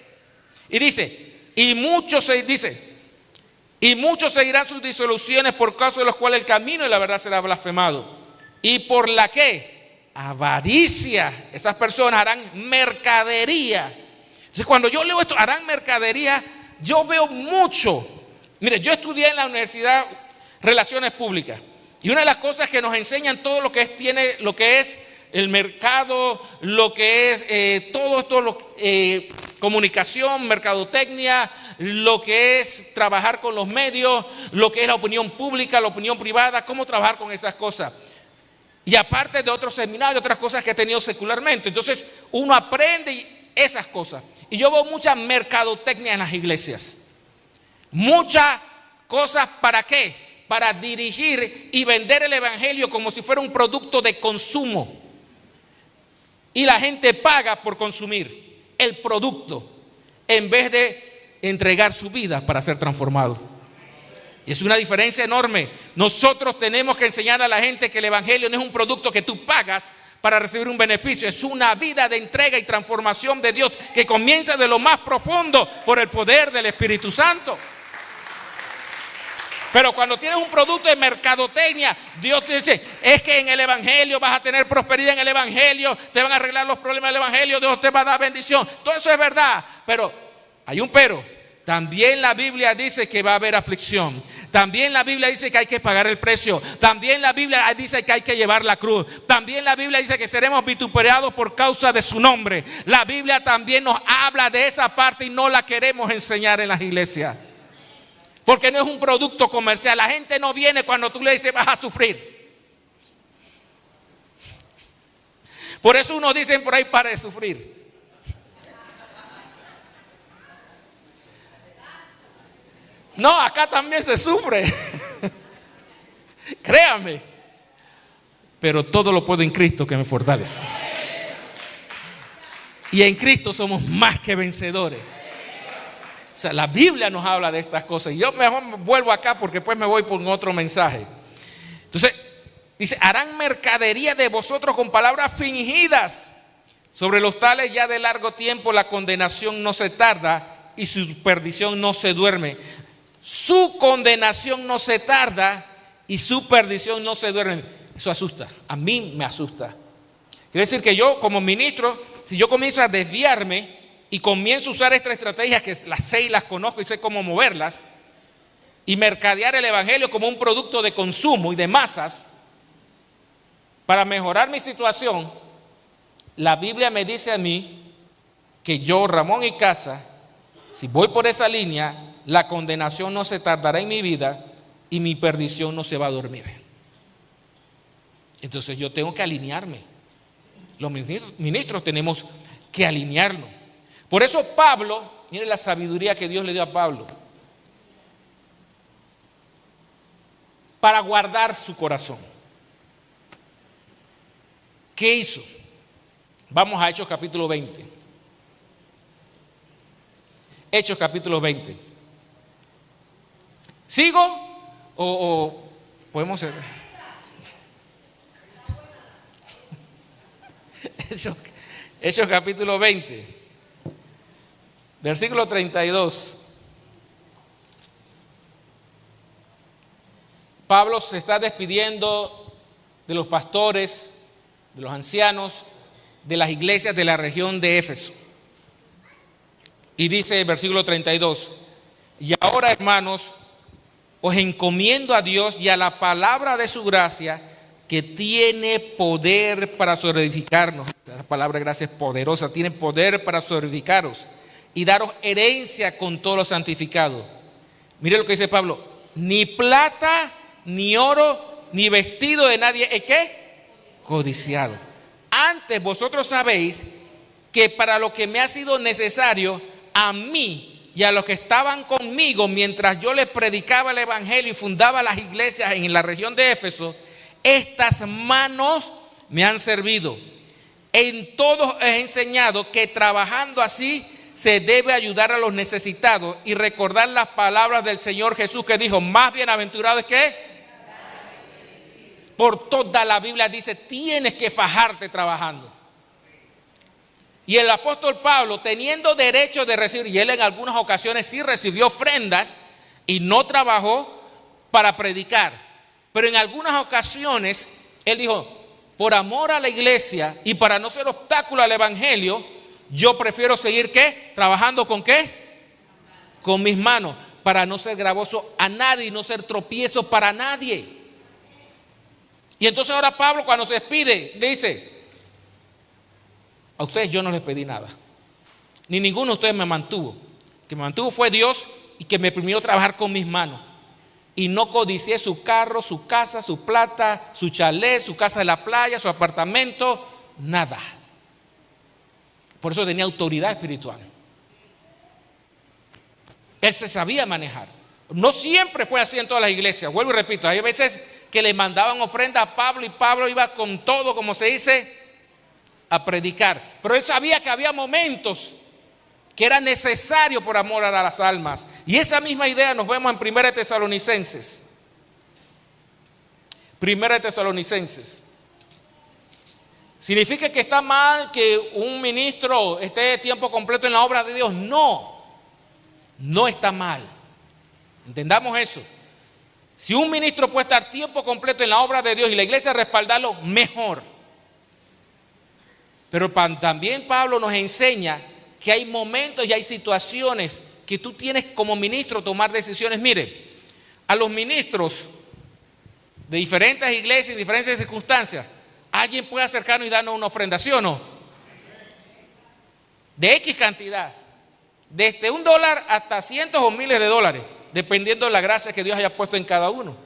Y dice, y muchos seguirán sus disoluciones, por causa de los cuales el camino y la verdad será blasfemado. Y por la que avaricia, esas personas harán mercadería. Entonces cuando yo leo esto, harán mercadería, yo veo mucho. Mire, yo estudié en la universidad Relaciones Públicas. Y una de las cosas que nos enseñan todo lo que es el mercado, lo que es comunicación, mercadotecnia, lo que es trabajar con los medios, lo que es la opinión pública, la opinión privada, cómo trabajar con esas cosas. Y aparte de otros seminarios, otras cosas que he tenido secularmente. Entonces uno aprende esas cosas. Y yo veo mucha mercadotecnia en las iglesias. Muchas cosas, ¿para qué? Para dirigir y vender el evangelio como si fuera un producto de consumo. Y la gente paga por consumir el producto en vez de entregar su vida para ser transformado. Y es una diferencia enorme. Nosotros tenemos que enseñar a la gente que el evangelio no es un producto que tú pagas para recibir un beneficio. Es una vida de entrega y transformación de Dios que comienza de lo más profundo por el poder del Espíritu Santo. Pero cuando tienes un producto de mercadotecnia, Dios te dice, es que en el evangelio vas a tener prosperidad, en el evangelio te van a arreglar los problemas del evangelio, Dios te va a dar bendición. Todo eso es verdad, pero hay un pero. También la Biblia dice que va a haber aflicción. También la Biblia dice que hay que pagar el precio. También la Biblia dice que hay que llevar la cruz. También la Biblia dice que seremos vituperados por causa de su nombre. La Biblia también nos habla de esa parte y no la queremos enseñar en las iglesias. Porque no es un producto comercial. La gente no viene cuando tú le dices vas a sufrir. Por eso unos dicen por ahí para de sufrir. No, acá también se sufre. Créame. Pero todo lo puedo en Cristo que me fortalece. Y en Cristo somos más que vencedores. O sea, la Biblia nos habla de estas cosas. Y yo mejor vuelvo acá porque después me voy por otro mensaje. Entonces, dice, harán mercadería de vosotros con palabras fingidas. Sobre los tales ya de largo tiempo la condenación no se tarda y su perdición no se duerme. Su condenación no se tarda y su perdición no se duerme. Eso asusta. A mí me asusta. Quiere decir que yo como ministro, si yo comienzo a desviarme y comienzo a usar estas estrategias que las sé y las conozco y sé cómo moverlas, y mercadear el evangelio como un producto de consumo y de masas para mejorar mi situación, la Biblia me dice a mí que yo, Ramón y Casa, si voy por esa línea, la condenación no se tardará en mi vida y mi perdición no se va a dormir. Entonces yo tengo que alinearme. Los ministros tenemos que alinearnos. Por eso Pablo, mire la sabiduría que Dios le dio a Pablo, para guardar su corazón. ¿Qué hizo? Vamos a Hechos capítulo 20. Hechos capítulo 20. ¿Sigo? ¿O podemos hacer? Hechos capítulo 20. Versículo 32. Pablo se está despidiendo de los pastores, de los ancianos, de las iglesias de la región de Éfeso. Y dice el versículo 32, y ahora, hermanos, os encomiendo a Dios y a la palabra de su gracia, que tiene poder para sobreedificarnos. La palabra gracia es poderosa, tiene poder para sobreedificaros y daros herencia con todos los santificados. Mire lo que dice Pablo, ni plata, ni oro, ni vestido de nadie, ¿es qué? Codiciado. Antes vosotros sabéis que para lo que me ha sido necesario, a mí y a los que estaban conmigo mientras yo les predicaba el evangelio y fundaba las iglesias en la región de Éfeso, estas manos me han servido. En todos he enseñado que trabajando así se debe ayudar a los necesitados y recordar las palabras del Señor Jesús que dijo, más bienaventurado es que por toda la Biblia dice, tienes que fajarte trabajando. Y el apóstol Pablo, teniendo derecho de recibir, y él en algunas ocasiones sí recibió ofrendas y no trabajó para predicar, pero en algunas ocasiones él dijo, por amor a la iglesia y para no ser obstáculo al evangelio, yo prefiero seguir ¿qué? Trabajando con ¿qué? con mis manos para no ser gravoso a nadie y no ser tropiezo para nadie. Y entonces ahora Pablo, cuando se despide, dice: a ustedes yo no les pedí nada, ni ninguno de ustedes me mantuvo. El que me mantuvo fue Dios, y que me permitió trabajar con mis manos. Y no codicié su carro, su casa, su plata, su chalet, su casa de la playa, su apartamento, nada. Por eso tenía autoridad espiritual. Él se sabía manejar. No siempre fue así en todas las iglesias. Vuelvo y repito, hay veces que le mandaban ofrenda a Pablo y Pablo iba con todo, como se dice, a predicar. Pero él sabía que había momentos que era necesario por amor a las almas. Y esa misma idea nos vemos en 1 Tesalonicenses. 1 Tesalonicenses. ¿Significa que está mal que un ministro esté de tiempo completo en la obra de Dios? No, no está mal. Entendamos eso. Si un ministro puede estar tiempo completo en la obra de Dios y la iglesia respaldarlo, mejor. Pero también Pablo nos enseña que hay momentos y hay situaciones que tú tienes como ministro tomar decisiones. Mire, a los ministros de diferentes iglesias y diferentes circunstancias, alguien puede acercarnos y darnos una ofrenda, ¿sí o no? De X cantidad, desde $1 hasta cientos o miles de dólares, dependiendo de la gracia que Dios haya puesto en cada uno.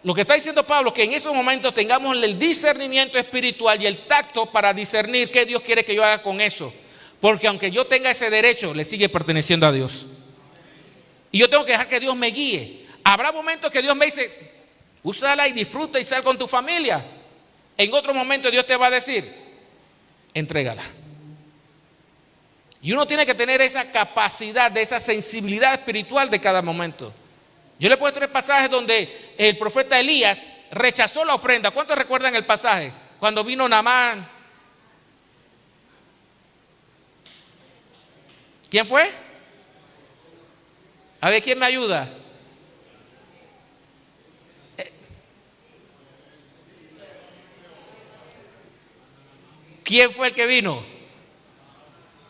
Lo que está diciendo Pablo, que en esos momentos tengamos el discernimiento espiritual y el tacto para discernir qué Dios quiere que yo haga con eso. Porque aunque yo tenga ese derecho, le sigue perteneciendo a Dios. Y yo tengo que dejar que Dios me guíe. Habrá momentos que Dios me dice: úsala y disfruta y sal con tu familia. En otro momento Dios te va a decir: entrégala. Y uno tiene que tener esa capacidad, de esa sensibilidad espiritual de cada momento. Yo le he puesto 3 pasajes donde el profeta Elías rechazó la ofrenda. ¿Cuántos recuerdan el pasaje? Cuando vino Naamán. ¿Quién fue? A ver, ¿quién me ayuda? ¿Quién fue el que vino?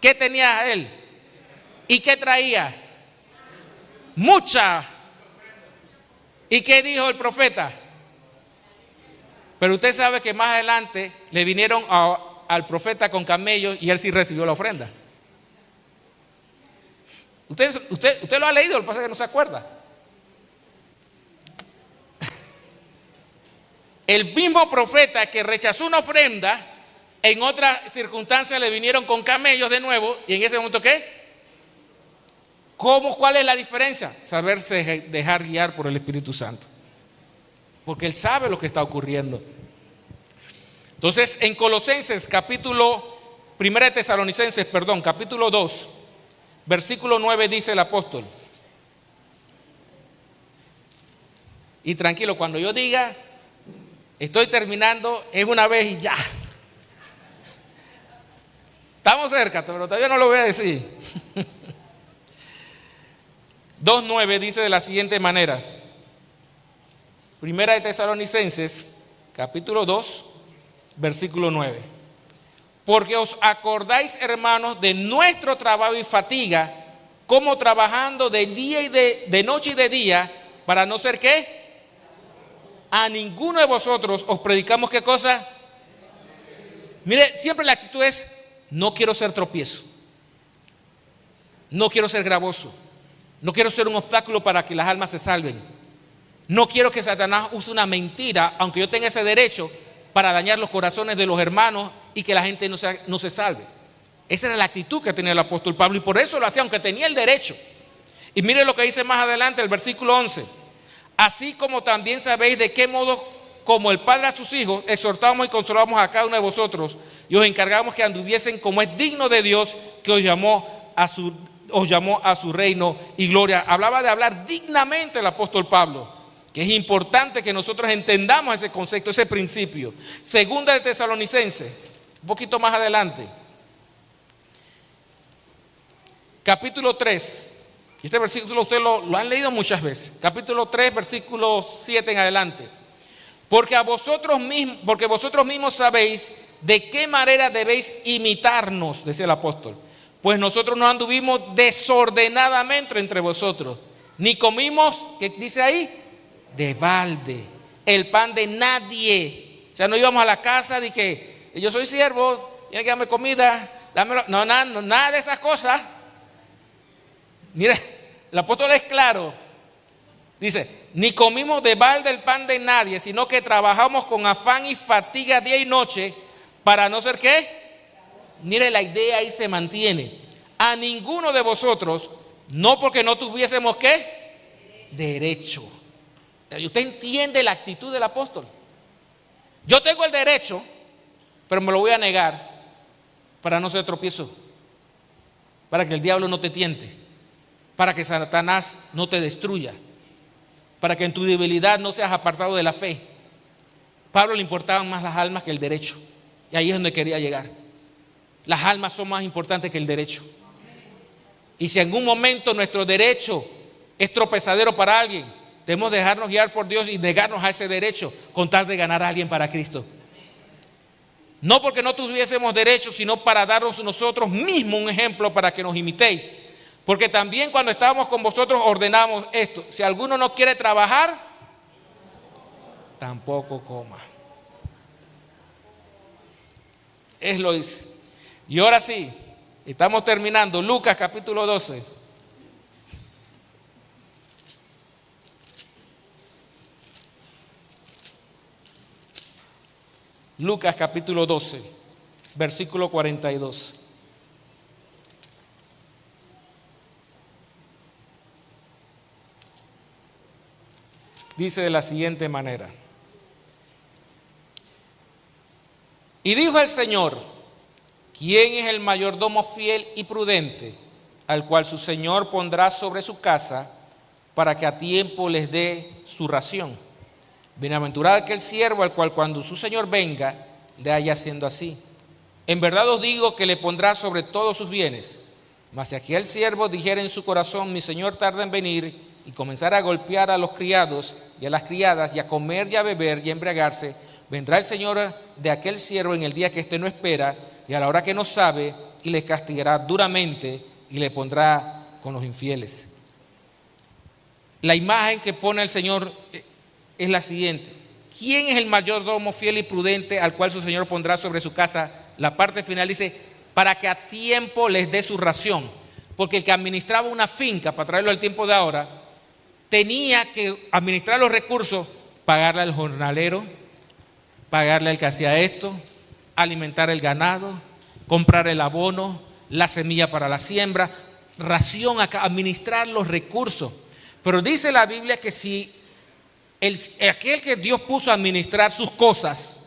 ¿Qué tenía él? ¿Y qué traía? Mucha. ¿Y qué dijo el profeta? Pero usted sabe que más adelante le vinieron al profeta con camellos y él sí recibió la ofrenda. Usted lo ha leído, lo que pasa es que no se acuerda. El mismo profeta que rechazó una ofrenda, en otra circunstancia le vinieron con camellos de nuevo. ¿Y en ese momento qué? ¿Cuál es la diferencia? Saberse dejar guiar por el Espíritu Santo. Porque Él sabe lo que está ocurriendo. Entonces, en Colosenses, capítulo 2, versículo 9, dice el apóstol. Y tranquilo, cuando yo diga estoy terminando, es una vez y ya. Estamos cerca, pero todavía no lo voy a decir. 2:9 dice de la siguiente manera. 1 Tesalonicenses, capítulo 2, versículo 9. Porque os acordáis, hermanos, de nuestro trabajo y fatiga, como trabajando de día y de noche y de día, para no ser ¿qué? A ninguno de vosotros os predicamos ¿qué cosa? Mire, siempre la actitud es: no quiero ser tropiezo, no quiero ser gravoso, no quiero ser un obstáculo para que las almas se salven. No quiero que Satanás use una mentira, aunque yo tenga ese derecho, para dañar los corazones de los hermanos y que la gente no se salve. Esa era la actitud que tenía el apóstol Pablo, y por eso lo hacía, aunque tenía el derecho. Y mire lo que dice más adelante, el versículo 11. Así como también sabéis de qué modo, como el Padre a sus hijos, exhortamos y consolamos a cada uno de vosotros, y os encargamos que anduviesen como es digno de Dios, que os llamó a su reino y gloria. Hablaba de hablar dignamente el apóstol Pablo, que es importante que nosotros entendamos ese concepto, ese principio. Segunda de Tesalonicenses, un poquito más adelante, capítulo 3. Este versículo ustedes lo han leído muchas veces. Capítulo 3, versículo 7 en adelante. Porque vosotros mismos sabéis de qué manera debéis imitarnos, decía el apóstol, pues nosotros no anduvimos desordenadamente entre vosotros, ni comimos, ¿qué dice ahí? De balde, el pan de nadie. O sea, no íbamos a la casa de que yo soy siervo, tiene que darme comida, dámelo. No, nada de esas cosas. Mira, el apóstol es claro. Dice, ni comimos de balde el pan de nadie, sino que trabajamos con afán y fatiga día y noche para no ser ¿qué? Mire, la idea ahí se mantiene. A ninguno de vosotros, no porque no tuviésemos ¿qué? Derecho. ¿Y usted entiende la actitud del apóstol? Yo tengo el derecho, pero me lo voy a negar para no ser tropiezo, para que el diablo no te tiente, para que Satanás no te destruya, para que en tu debilidad no seas apartado de la fe. Pablo le importaban más las almas que el derecho, y ahí es donde quería llegar. Las almas son más importantes que el derecho. Y si en algún momento nuestro derecho es tropezadero para alguien, debemos dejarnos guiar por Dios y negarnos a ese derecho con tal de ganar a alguien para Cristo. No porque no tuviésemos derecho, sino para darnos nosotros mismos un ejemplo para que nos imitéis. Porque también cuando estábamos con vosotros ordenamos esto: si alguno no quiere trabajar, tampoco coma. Es lo dice. Y ahora sí, estamos terminando. Lucas capítulo 12. Lucas capítulo 12, versículo 42. Dice de la siguiente manera: y dijo el Señor, ¿quién es el mayordomo fiel y prudente, al cual su Señor pondrá sobre su casa para que a tiempo les dé su ración? Bienaventurado aquel siervo al cual cuando su Señor venga le haya haciendo así. En verdad os digo que le pondrá sobre todos sus bienes. Mas si aquel siervo dijera en su corazón, mi Señor tarda en venir, y comenzara a golpear a los criados y a las criadas, y a comer y a beber y a embriagarse, vendrá el Señor de aquel siervo en el día que éste no espera y a la hora que no sabe, y le castigará duramente y le pondrá con los infieles. La imagen que pone el Señor es la siguiente: ¿quién es el mayordomo fiel y prudente al cual su Señor pondrá sobre su casa? La parte final dice, para que a tiempo les dé su ración. Porque el que administraba una finca, para traerlo al tiempo de ahora, tenía que administrar los recursos, pagarle al jornalero, pagarle al que hacía esto, alimentar el ganado, comprar el abono, la semilla para la siembra, ración, administrar los recursos. Pero dice la Biblia que si aquel que Dios puso a administrar sus cosas,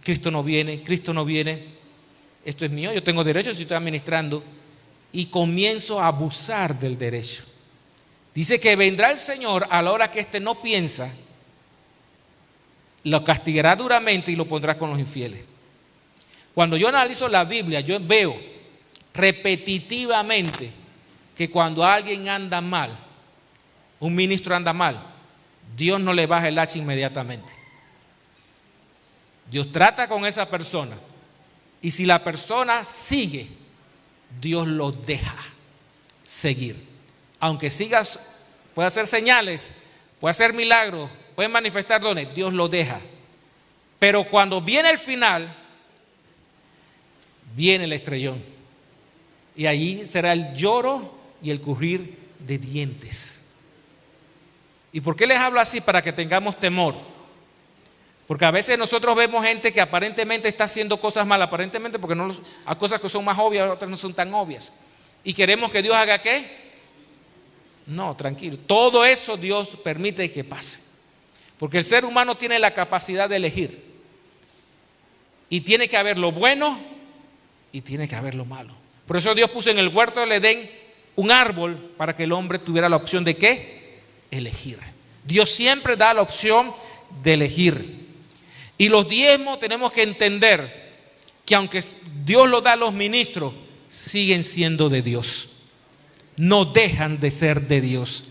Cristo no viene, esto es mío, yo tengo derecho si estoy administrando, y comienzo a abusar del derecho. Dice que vendrá el Señor a la hora que éste no piensa, lo castigará duramente y lo pondrá con los infieles. Cuando yo analizo la Biblia, yo veo repetitivamente que cuando alguien anda mal, un ministro anda mal, Dios no le baja el hacha inmediatamente. Dios trata con esa persona, y si la persona sigue, Dios lo deja seguir. Aunque sigas, puede hacer señales, puede hacer milagros, puede manifestar dones, Dios lo deja. Pero cuando viene el final, viene el estrellón. Y allí será el lloro y el crujir de dientes. ¿Y por qué les hablo así? Para que tengamos temor. Porque a veces nosotros vemos gente que aparentemente está haciendo cosas mal, aparentemente porque no, hay cosas que son más obvias, otras no son tan obvias. Y queremos que Dios haga ¿qué? No, tranquilo. Todo eso Dios permite que pase. Porque el ser humano tiene la capacidad de elegir. Y tiene que haber lo bueno y tiene que haber lo malo. Por eso Dios puso en el huerto del Edén un árbol para que el hombre tuviera la opción de ¿qué? Elegir. Dios siempre da la opción de elegir. Y los diezmos tenemos que entender que aunque Dios lo da a los ministros, siguen siendo de Dios. No dejan de ser de Dios.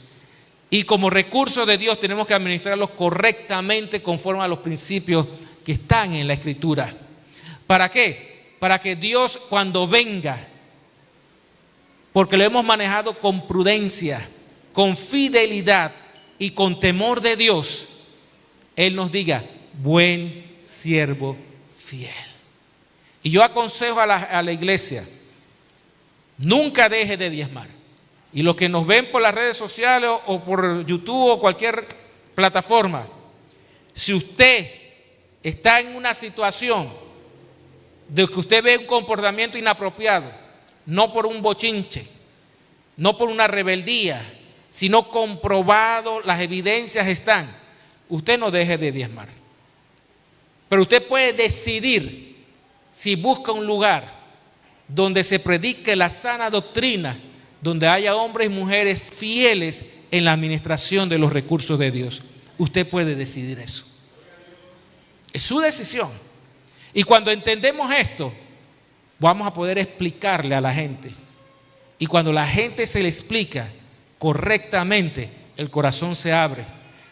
Y como recurso de Dios tenemos que administrarlos correctamente conforme a los principios que están en la Escritura. ¿Para qué? Para que Dios cuando venga porque lo hemos manejado con prudencia, con fidelidad y con temor de Dios, Él nos diga: buen siervo fiel. Y yo aconsejo a la iglesia: nunca deje de diezmar. Y los que nos ven por las redes sociales o por YouTube o cualquier plataforma, si usted está en una situación de que usted ve un comportamiento inapropiado, no por un bochinche, no por una rebeldía, sino comprobado, las evidencias están, usted no deje de diezmar. Pero usted puede decidir si busca un lugar donde se predique la sana doctrina, donde haya hombres y mujeres fieles en la administración de los recursos de Dios. Usted puede decidir eso. Es su decisión. Y cuando entendemos esto, vamos a poder explicarle a la gente. Y cuando la gente se le explica correctamente, el corazón se abre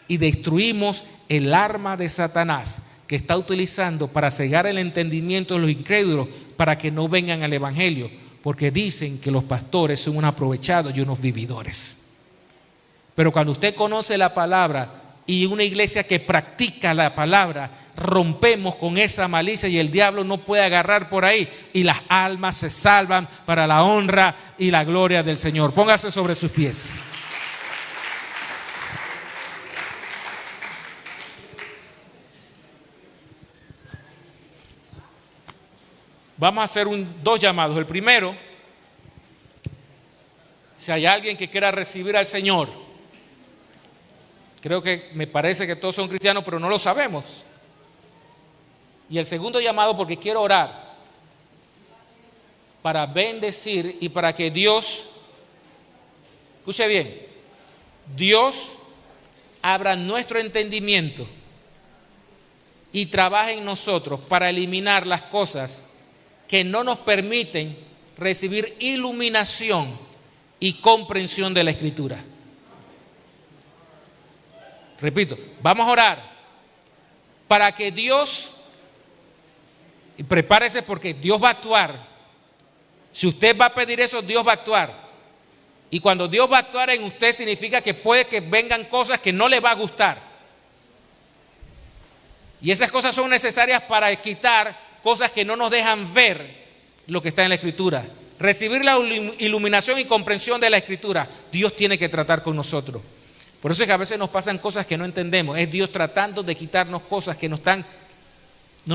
y destruimos el arma de Satanás que está utilizando para cegar el entendimiento de los incrédulos para que no vengan al evangelio, porque dicen que los pastores son unos aprovechados y unos vividores. Pero cuando usted conoce la palabra y una iglesia que practica la palabra, rompemos con esa malicia y el diablo no puede agarrar por ahí y las almas se salvan para la honra y la gloria del Señor. Póngase sobre sus pies. Vamos a hacer dos llamados. El primero, si hay alguien que quiera recibir al Señor, creo que me parece que todos son cristianos, pero no lo sabemos. Y el segundo llamado, porque quiero orar para bendecir y para que Dios, escuche bien, Dios abra nuestro entendimiento y trabaje en nosotros para eliminar las cosas que no nos permiten recibir iluminación y comprensión de la Escritura. Repito, vamos a orar para que Dios, y prepárese porque Dios va a actuar. Si usted va a pedir eso, Dios va a actuar. Y cuando Dios va a actuar en usted, significa que puede que vengan cosas que no le va a gustar. Y esas cosas son necesarias para quitar cosas que no nos dejan ver lo que está en la Escritura. Recibir la iluminación y comprensión de la Escritura. Dios tiene que tratar con nosotros. Por eso es que a veces nos pasan cosas que no entendemos. Es Dios tratando de quitarnos cosas que no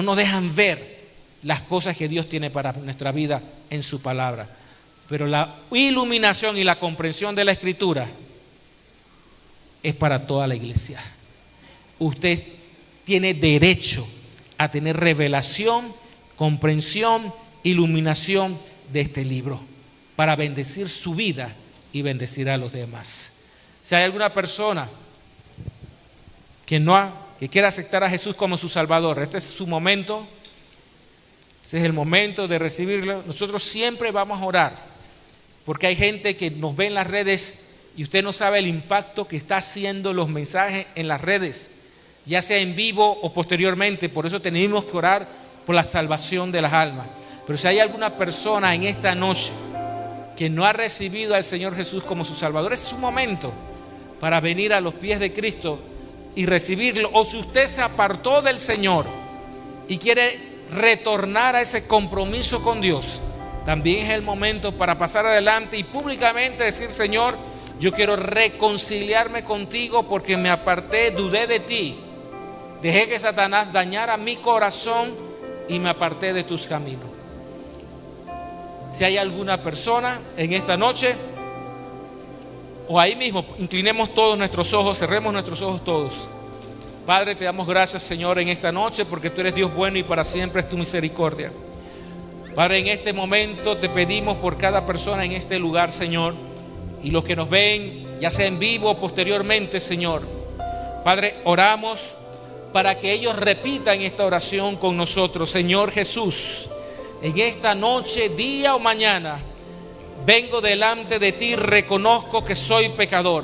nos dejan ver las cosas que Dios tiene para nuestra vida en su palabra. Pero la iluminación y la comprensión de la Escritura es para toda la iglesia. Usted tiene derecho a tener revelación, comprensión, iluminación de este libro para bendecir su vida y bendecir a los demás. Si hay alguna persona que quiera aceptar a Jesús como su Salvador, este es su momento, ese es el momento de recibirlo. Nosotros siempre vamos a orar, porque hay gente que nos ve en las redes y usted no sabe el impacto que está haciendo los mensajes en las redes, ya sea en vivo o posteriormente. Por eso tenemos que orar por la salvación de las almas. Pero si hay alguna persona en esta noche que no ha recibido al Señor Jesús como su Salvador, es su momento para venir a los pies de Cristo y recibirlo. O si usted se apartó del Señor y quiere retornar a ese compromiso con Dios, también es el momento para pasar adelante y públicamente decir: Señor, yo quiero reconciliarme contigo porque me aparté, dudé de ti, dejé que Satanás dañara mi corazón y me aparté de tus caminos. Si hay alguna persona en esta noche, o ahí mismo, inclinemos todos nuestros ojos, cerremos nuestros ojos todos. Padre, te damos gracias, Señor, en esta noche, porque tú eres Dios bueno y para siempre es tu misericordia. Padre, en este momento te pedimos por cada persona en este lugar, Señor, y los que nos ven, ya sea en vivo o posteriormente, Señor. Padre, oramos para que ellos repitan esta oración con nosotros. Señor Jesús, en esta noche, día o mañana, vengo delante de ti, reconozco que soy pecador.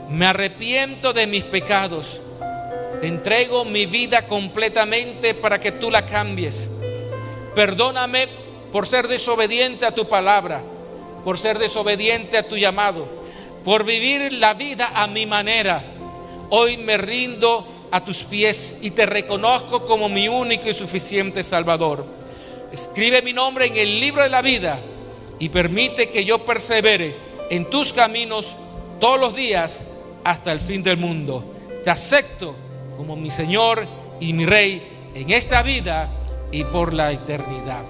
Me arrepiento de mis pecados. Te entrego mi vida completamente para que tú la cambies. Perdóname por ser desobediente a tu palabra. por ser desobediente a tu llamado, por vivir la vida a mi manera. Hoy me rindo a tus pies y te reconozco como mi único y suficiente Salvador. Escribe mi nombre en el libro de la vida y permite que yo persevere en tus caminos todos los días hasta el fin del mundo. Te acepto como mi Señor y mi Rey en esta vida y por la eternidad.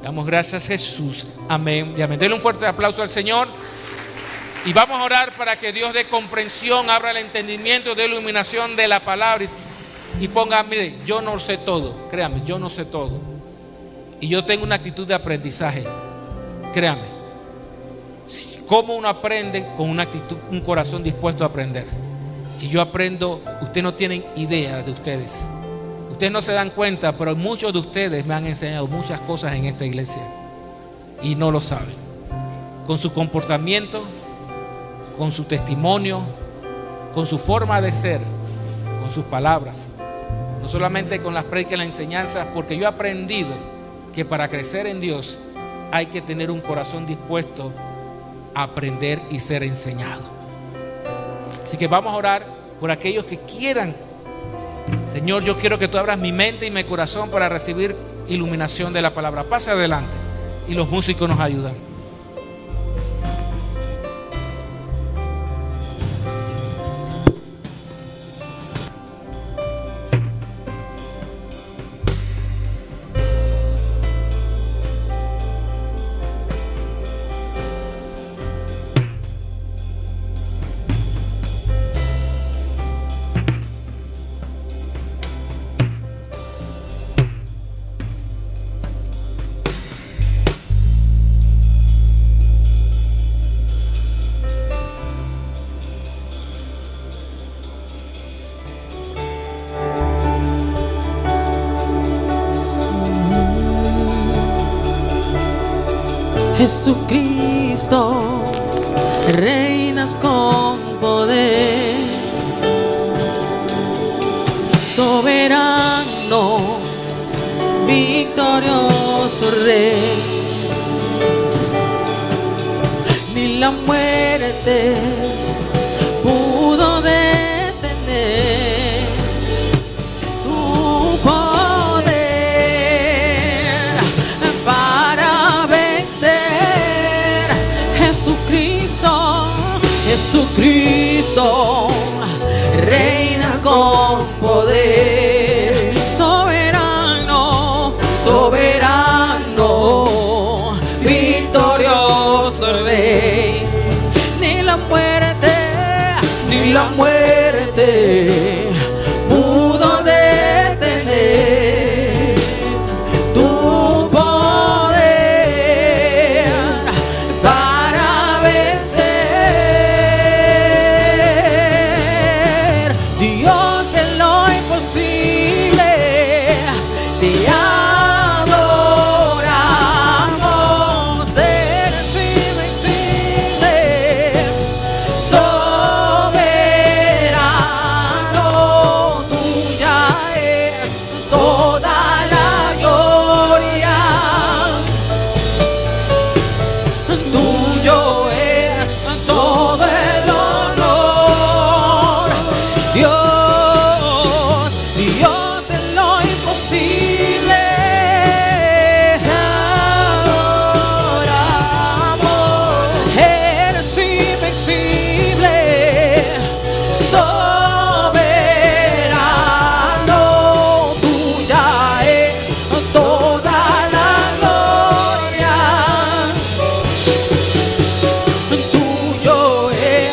Damos gracias, Jesús. Amén y amén. Denle un fuerte aplauso al Señor. Y vamos a orar para que Dios dé comprensión, abra el entendimiento, dé iluminación de la palabra y ponga, mire, yo no sé todo, créame, yo no sé todo. Y yo tengo una actitud de aprendizaje, créame. ¿Cómo uno aprende? Con una actitud, un corazón dispuesto a aprender. Y yo aprendo, ustedes no tienen idea de ustedes. Ustedes no se dan cuenta, pero muchos de ustedes me han enseñado muchas cosas en esta iglesia y no lo saben. Con su comportamiento, con su testimonio, con su forma de ser, con sus palabras, no solamente con las prédicas y las enseñanzas, porque yo he aprendido que para crecer en Dios hay que tener un corazón dispuesto a aprender y ser enseñado. Así que vamos a orar por aquellos que quieran. Señor, yo quiero que tú abras mi mente y mi corazón para recibir iluminación de la palabra. Pase adelante y los músicos nos ayudan. Jesucristo, reinas con poder, soberano, victorioso Rey. Ni la muerte pudo detener tu poder para vencer. Jesucristo, reinas con poder, soberano, soberano, victorioso Rey. Ni la muerte pudo detener tu poder para vencer. Dios de lo imposible, te adoramos. Eres invencible, soberano, tuya es toda la gloria, tuyo es todo el honor. Dios, Dios de lo imposible, te adoramos. Eres invencible, soberano, tuya es toda la gloria, tuyo es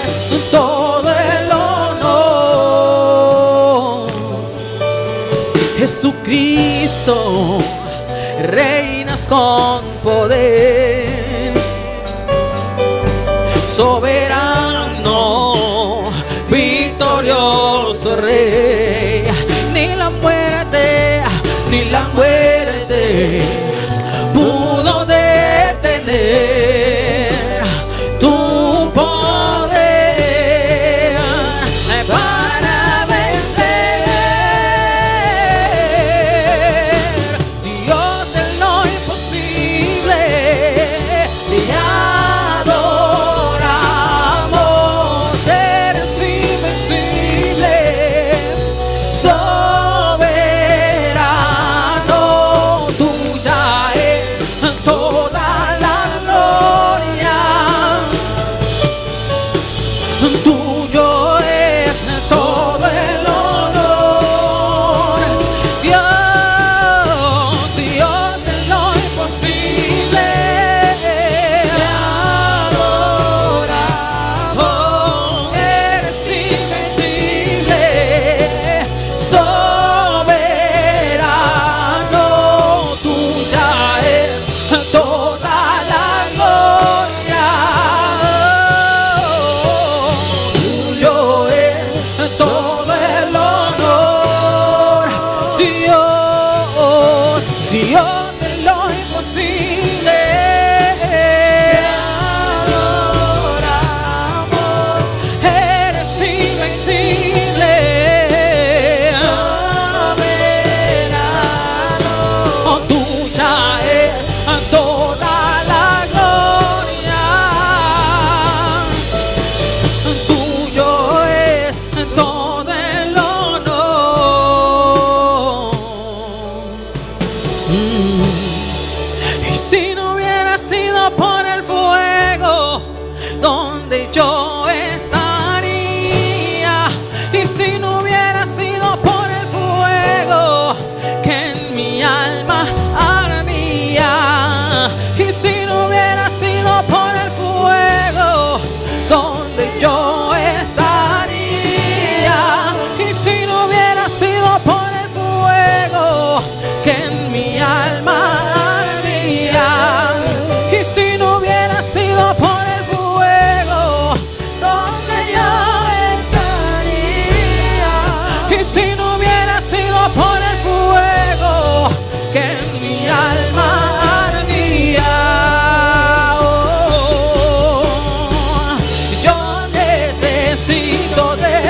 todo el honor. Jesucristo, reinas con poder, soberano, victorioso Rey. Ni la muerte pudo detener tu poder para vencer. Dios de lo imposible, te adoramos.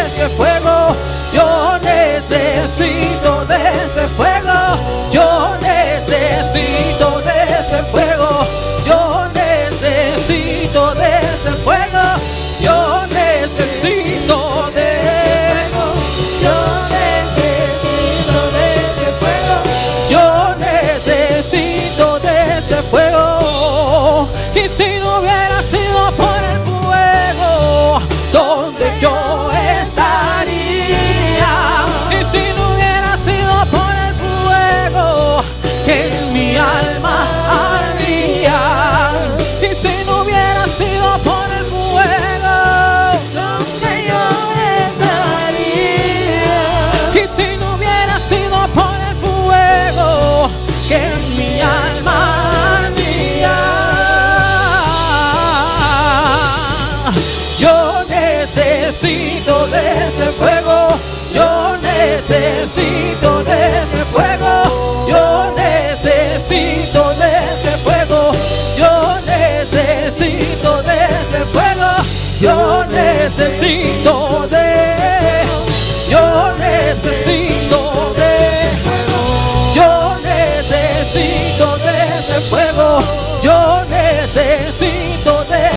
ese fuego. Yo necesito de ese fuego. Yo necesito de ese fuego. Yo necesito de ese fuego. Yo necesito de eso. Yo necesito de ese fuego. Yo necesito de ese fuego. Y si no hubiera sido por el fuego, ¿dónde yo estaría? Y si no hubiera sido por el fuego que en mi alma ardía, y si no hubiera sido por el fuego, ¿dónde yo estaría? Y si no hubiera sido por el fuego que en mi alma ardía, yo necesito de ese fuego. Yo necesito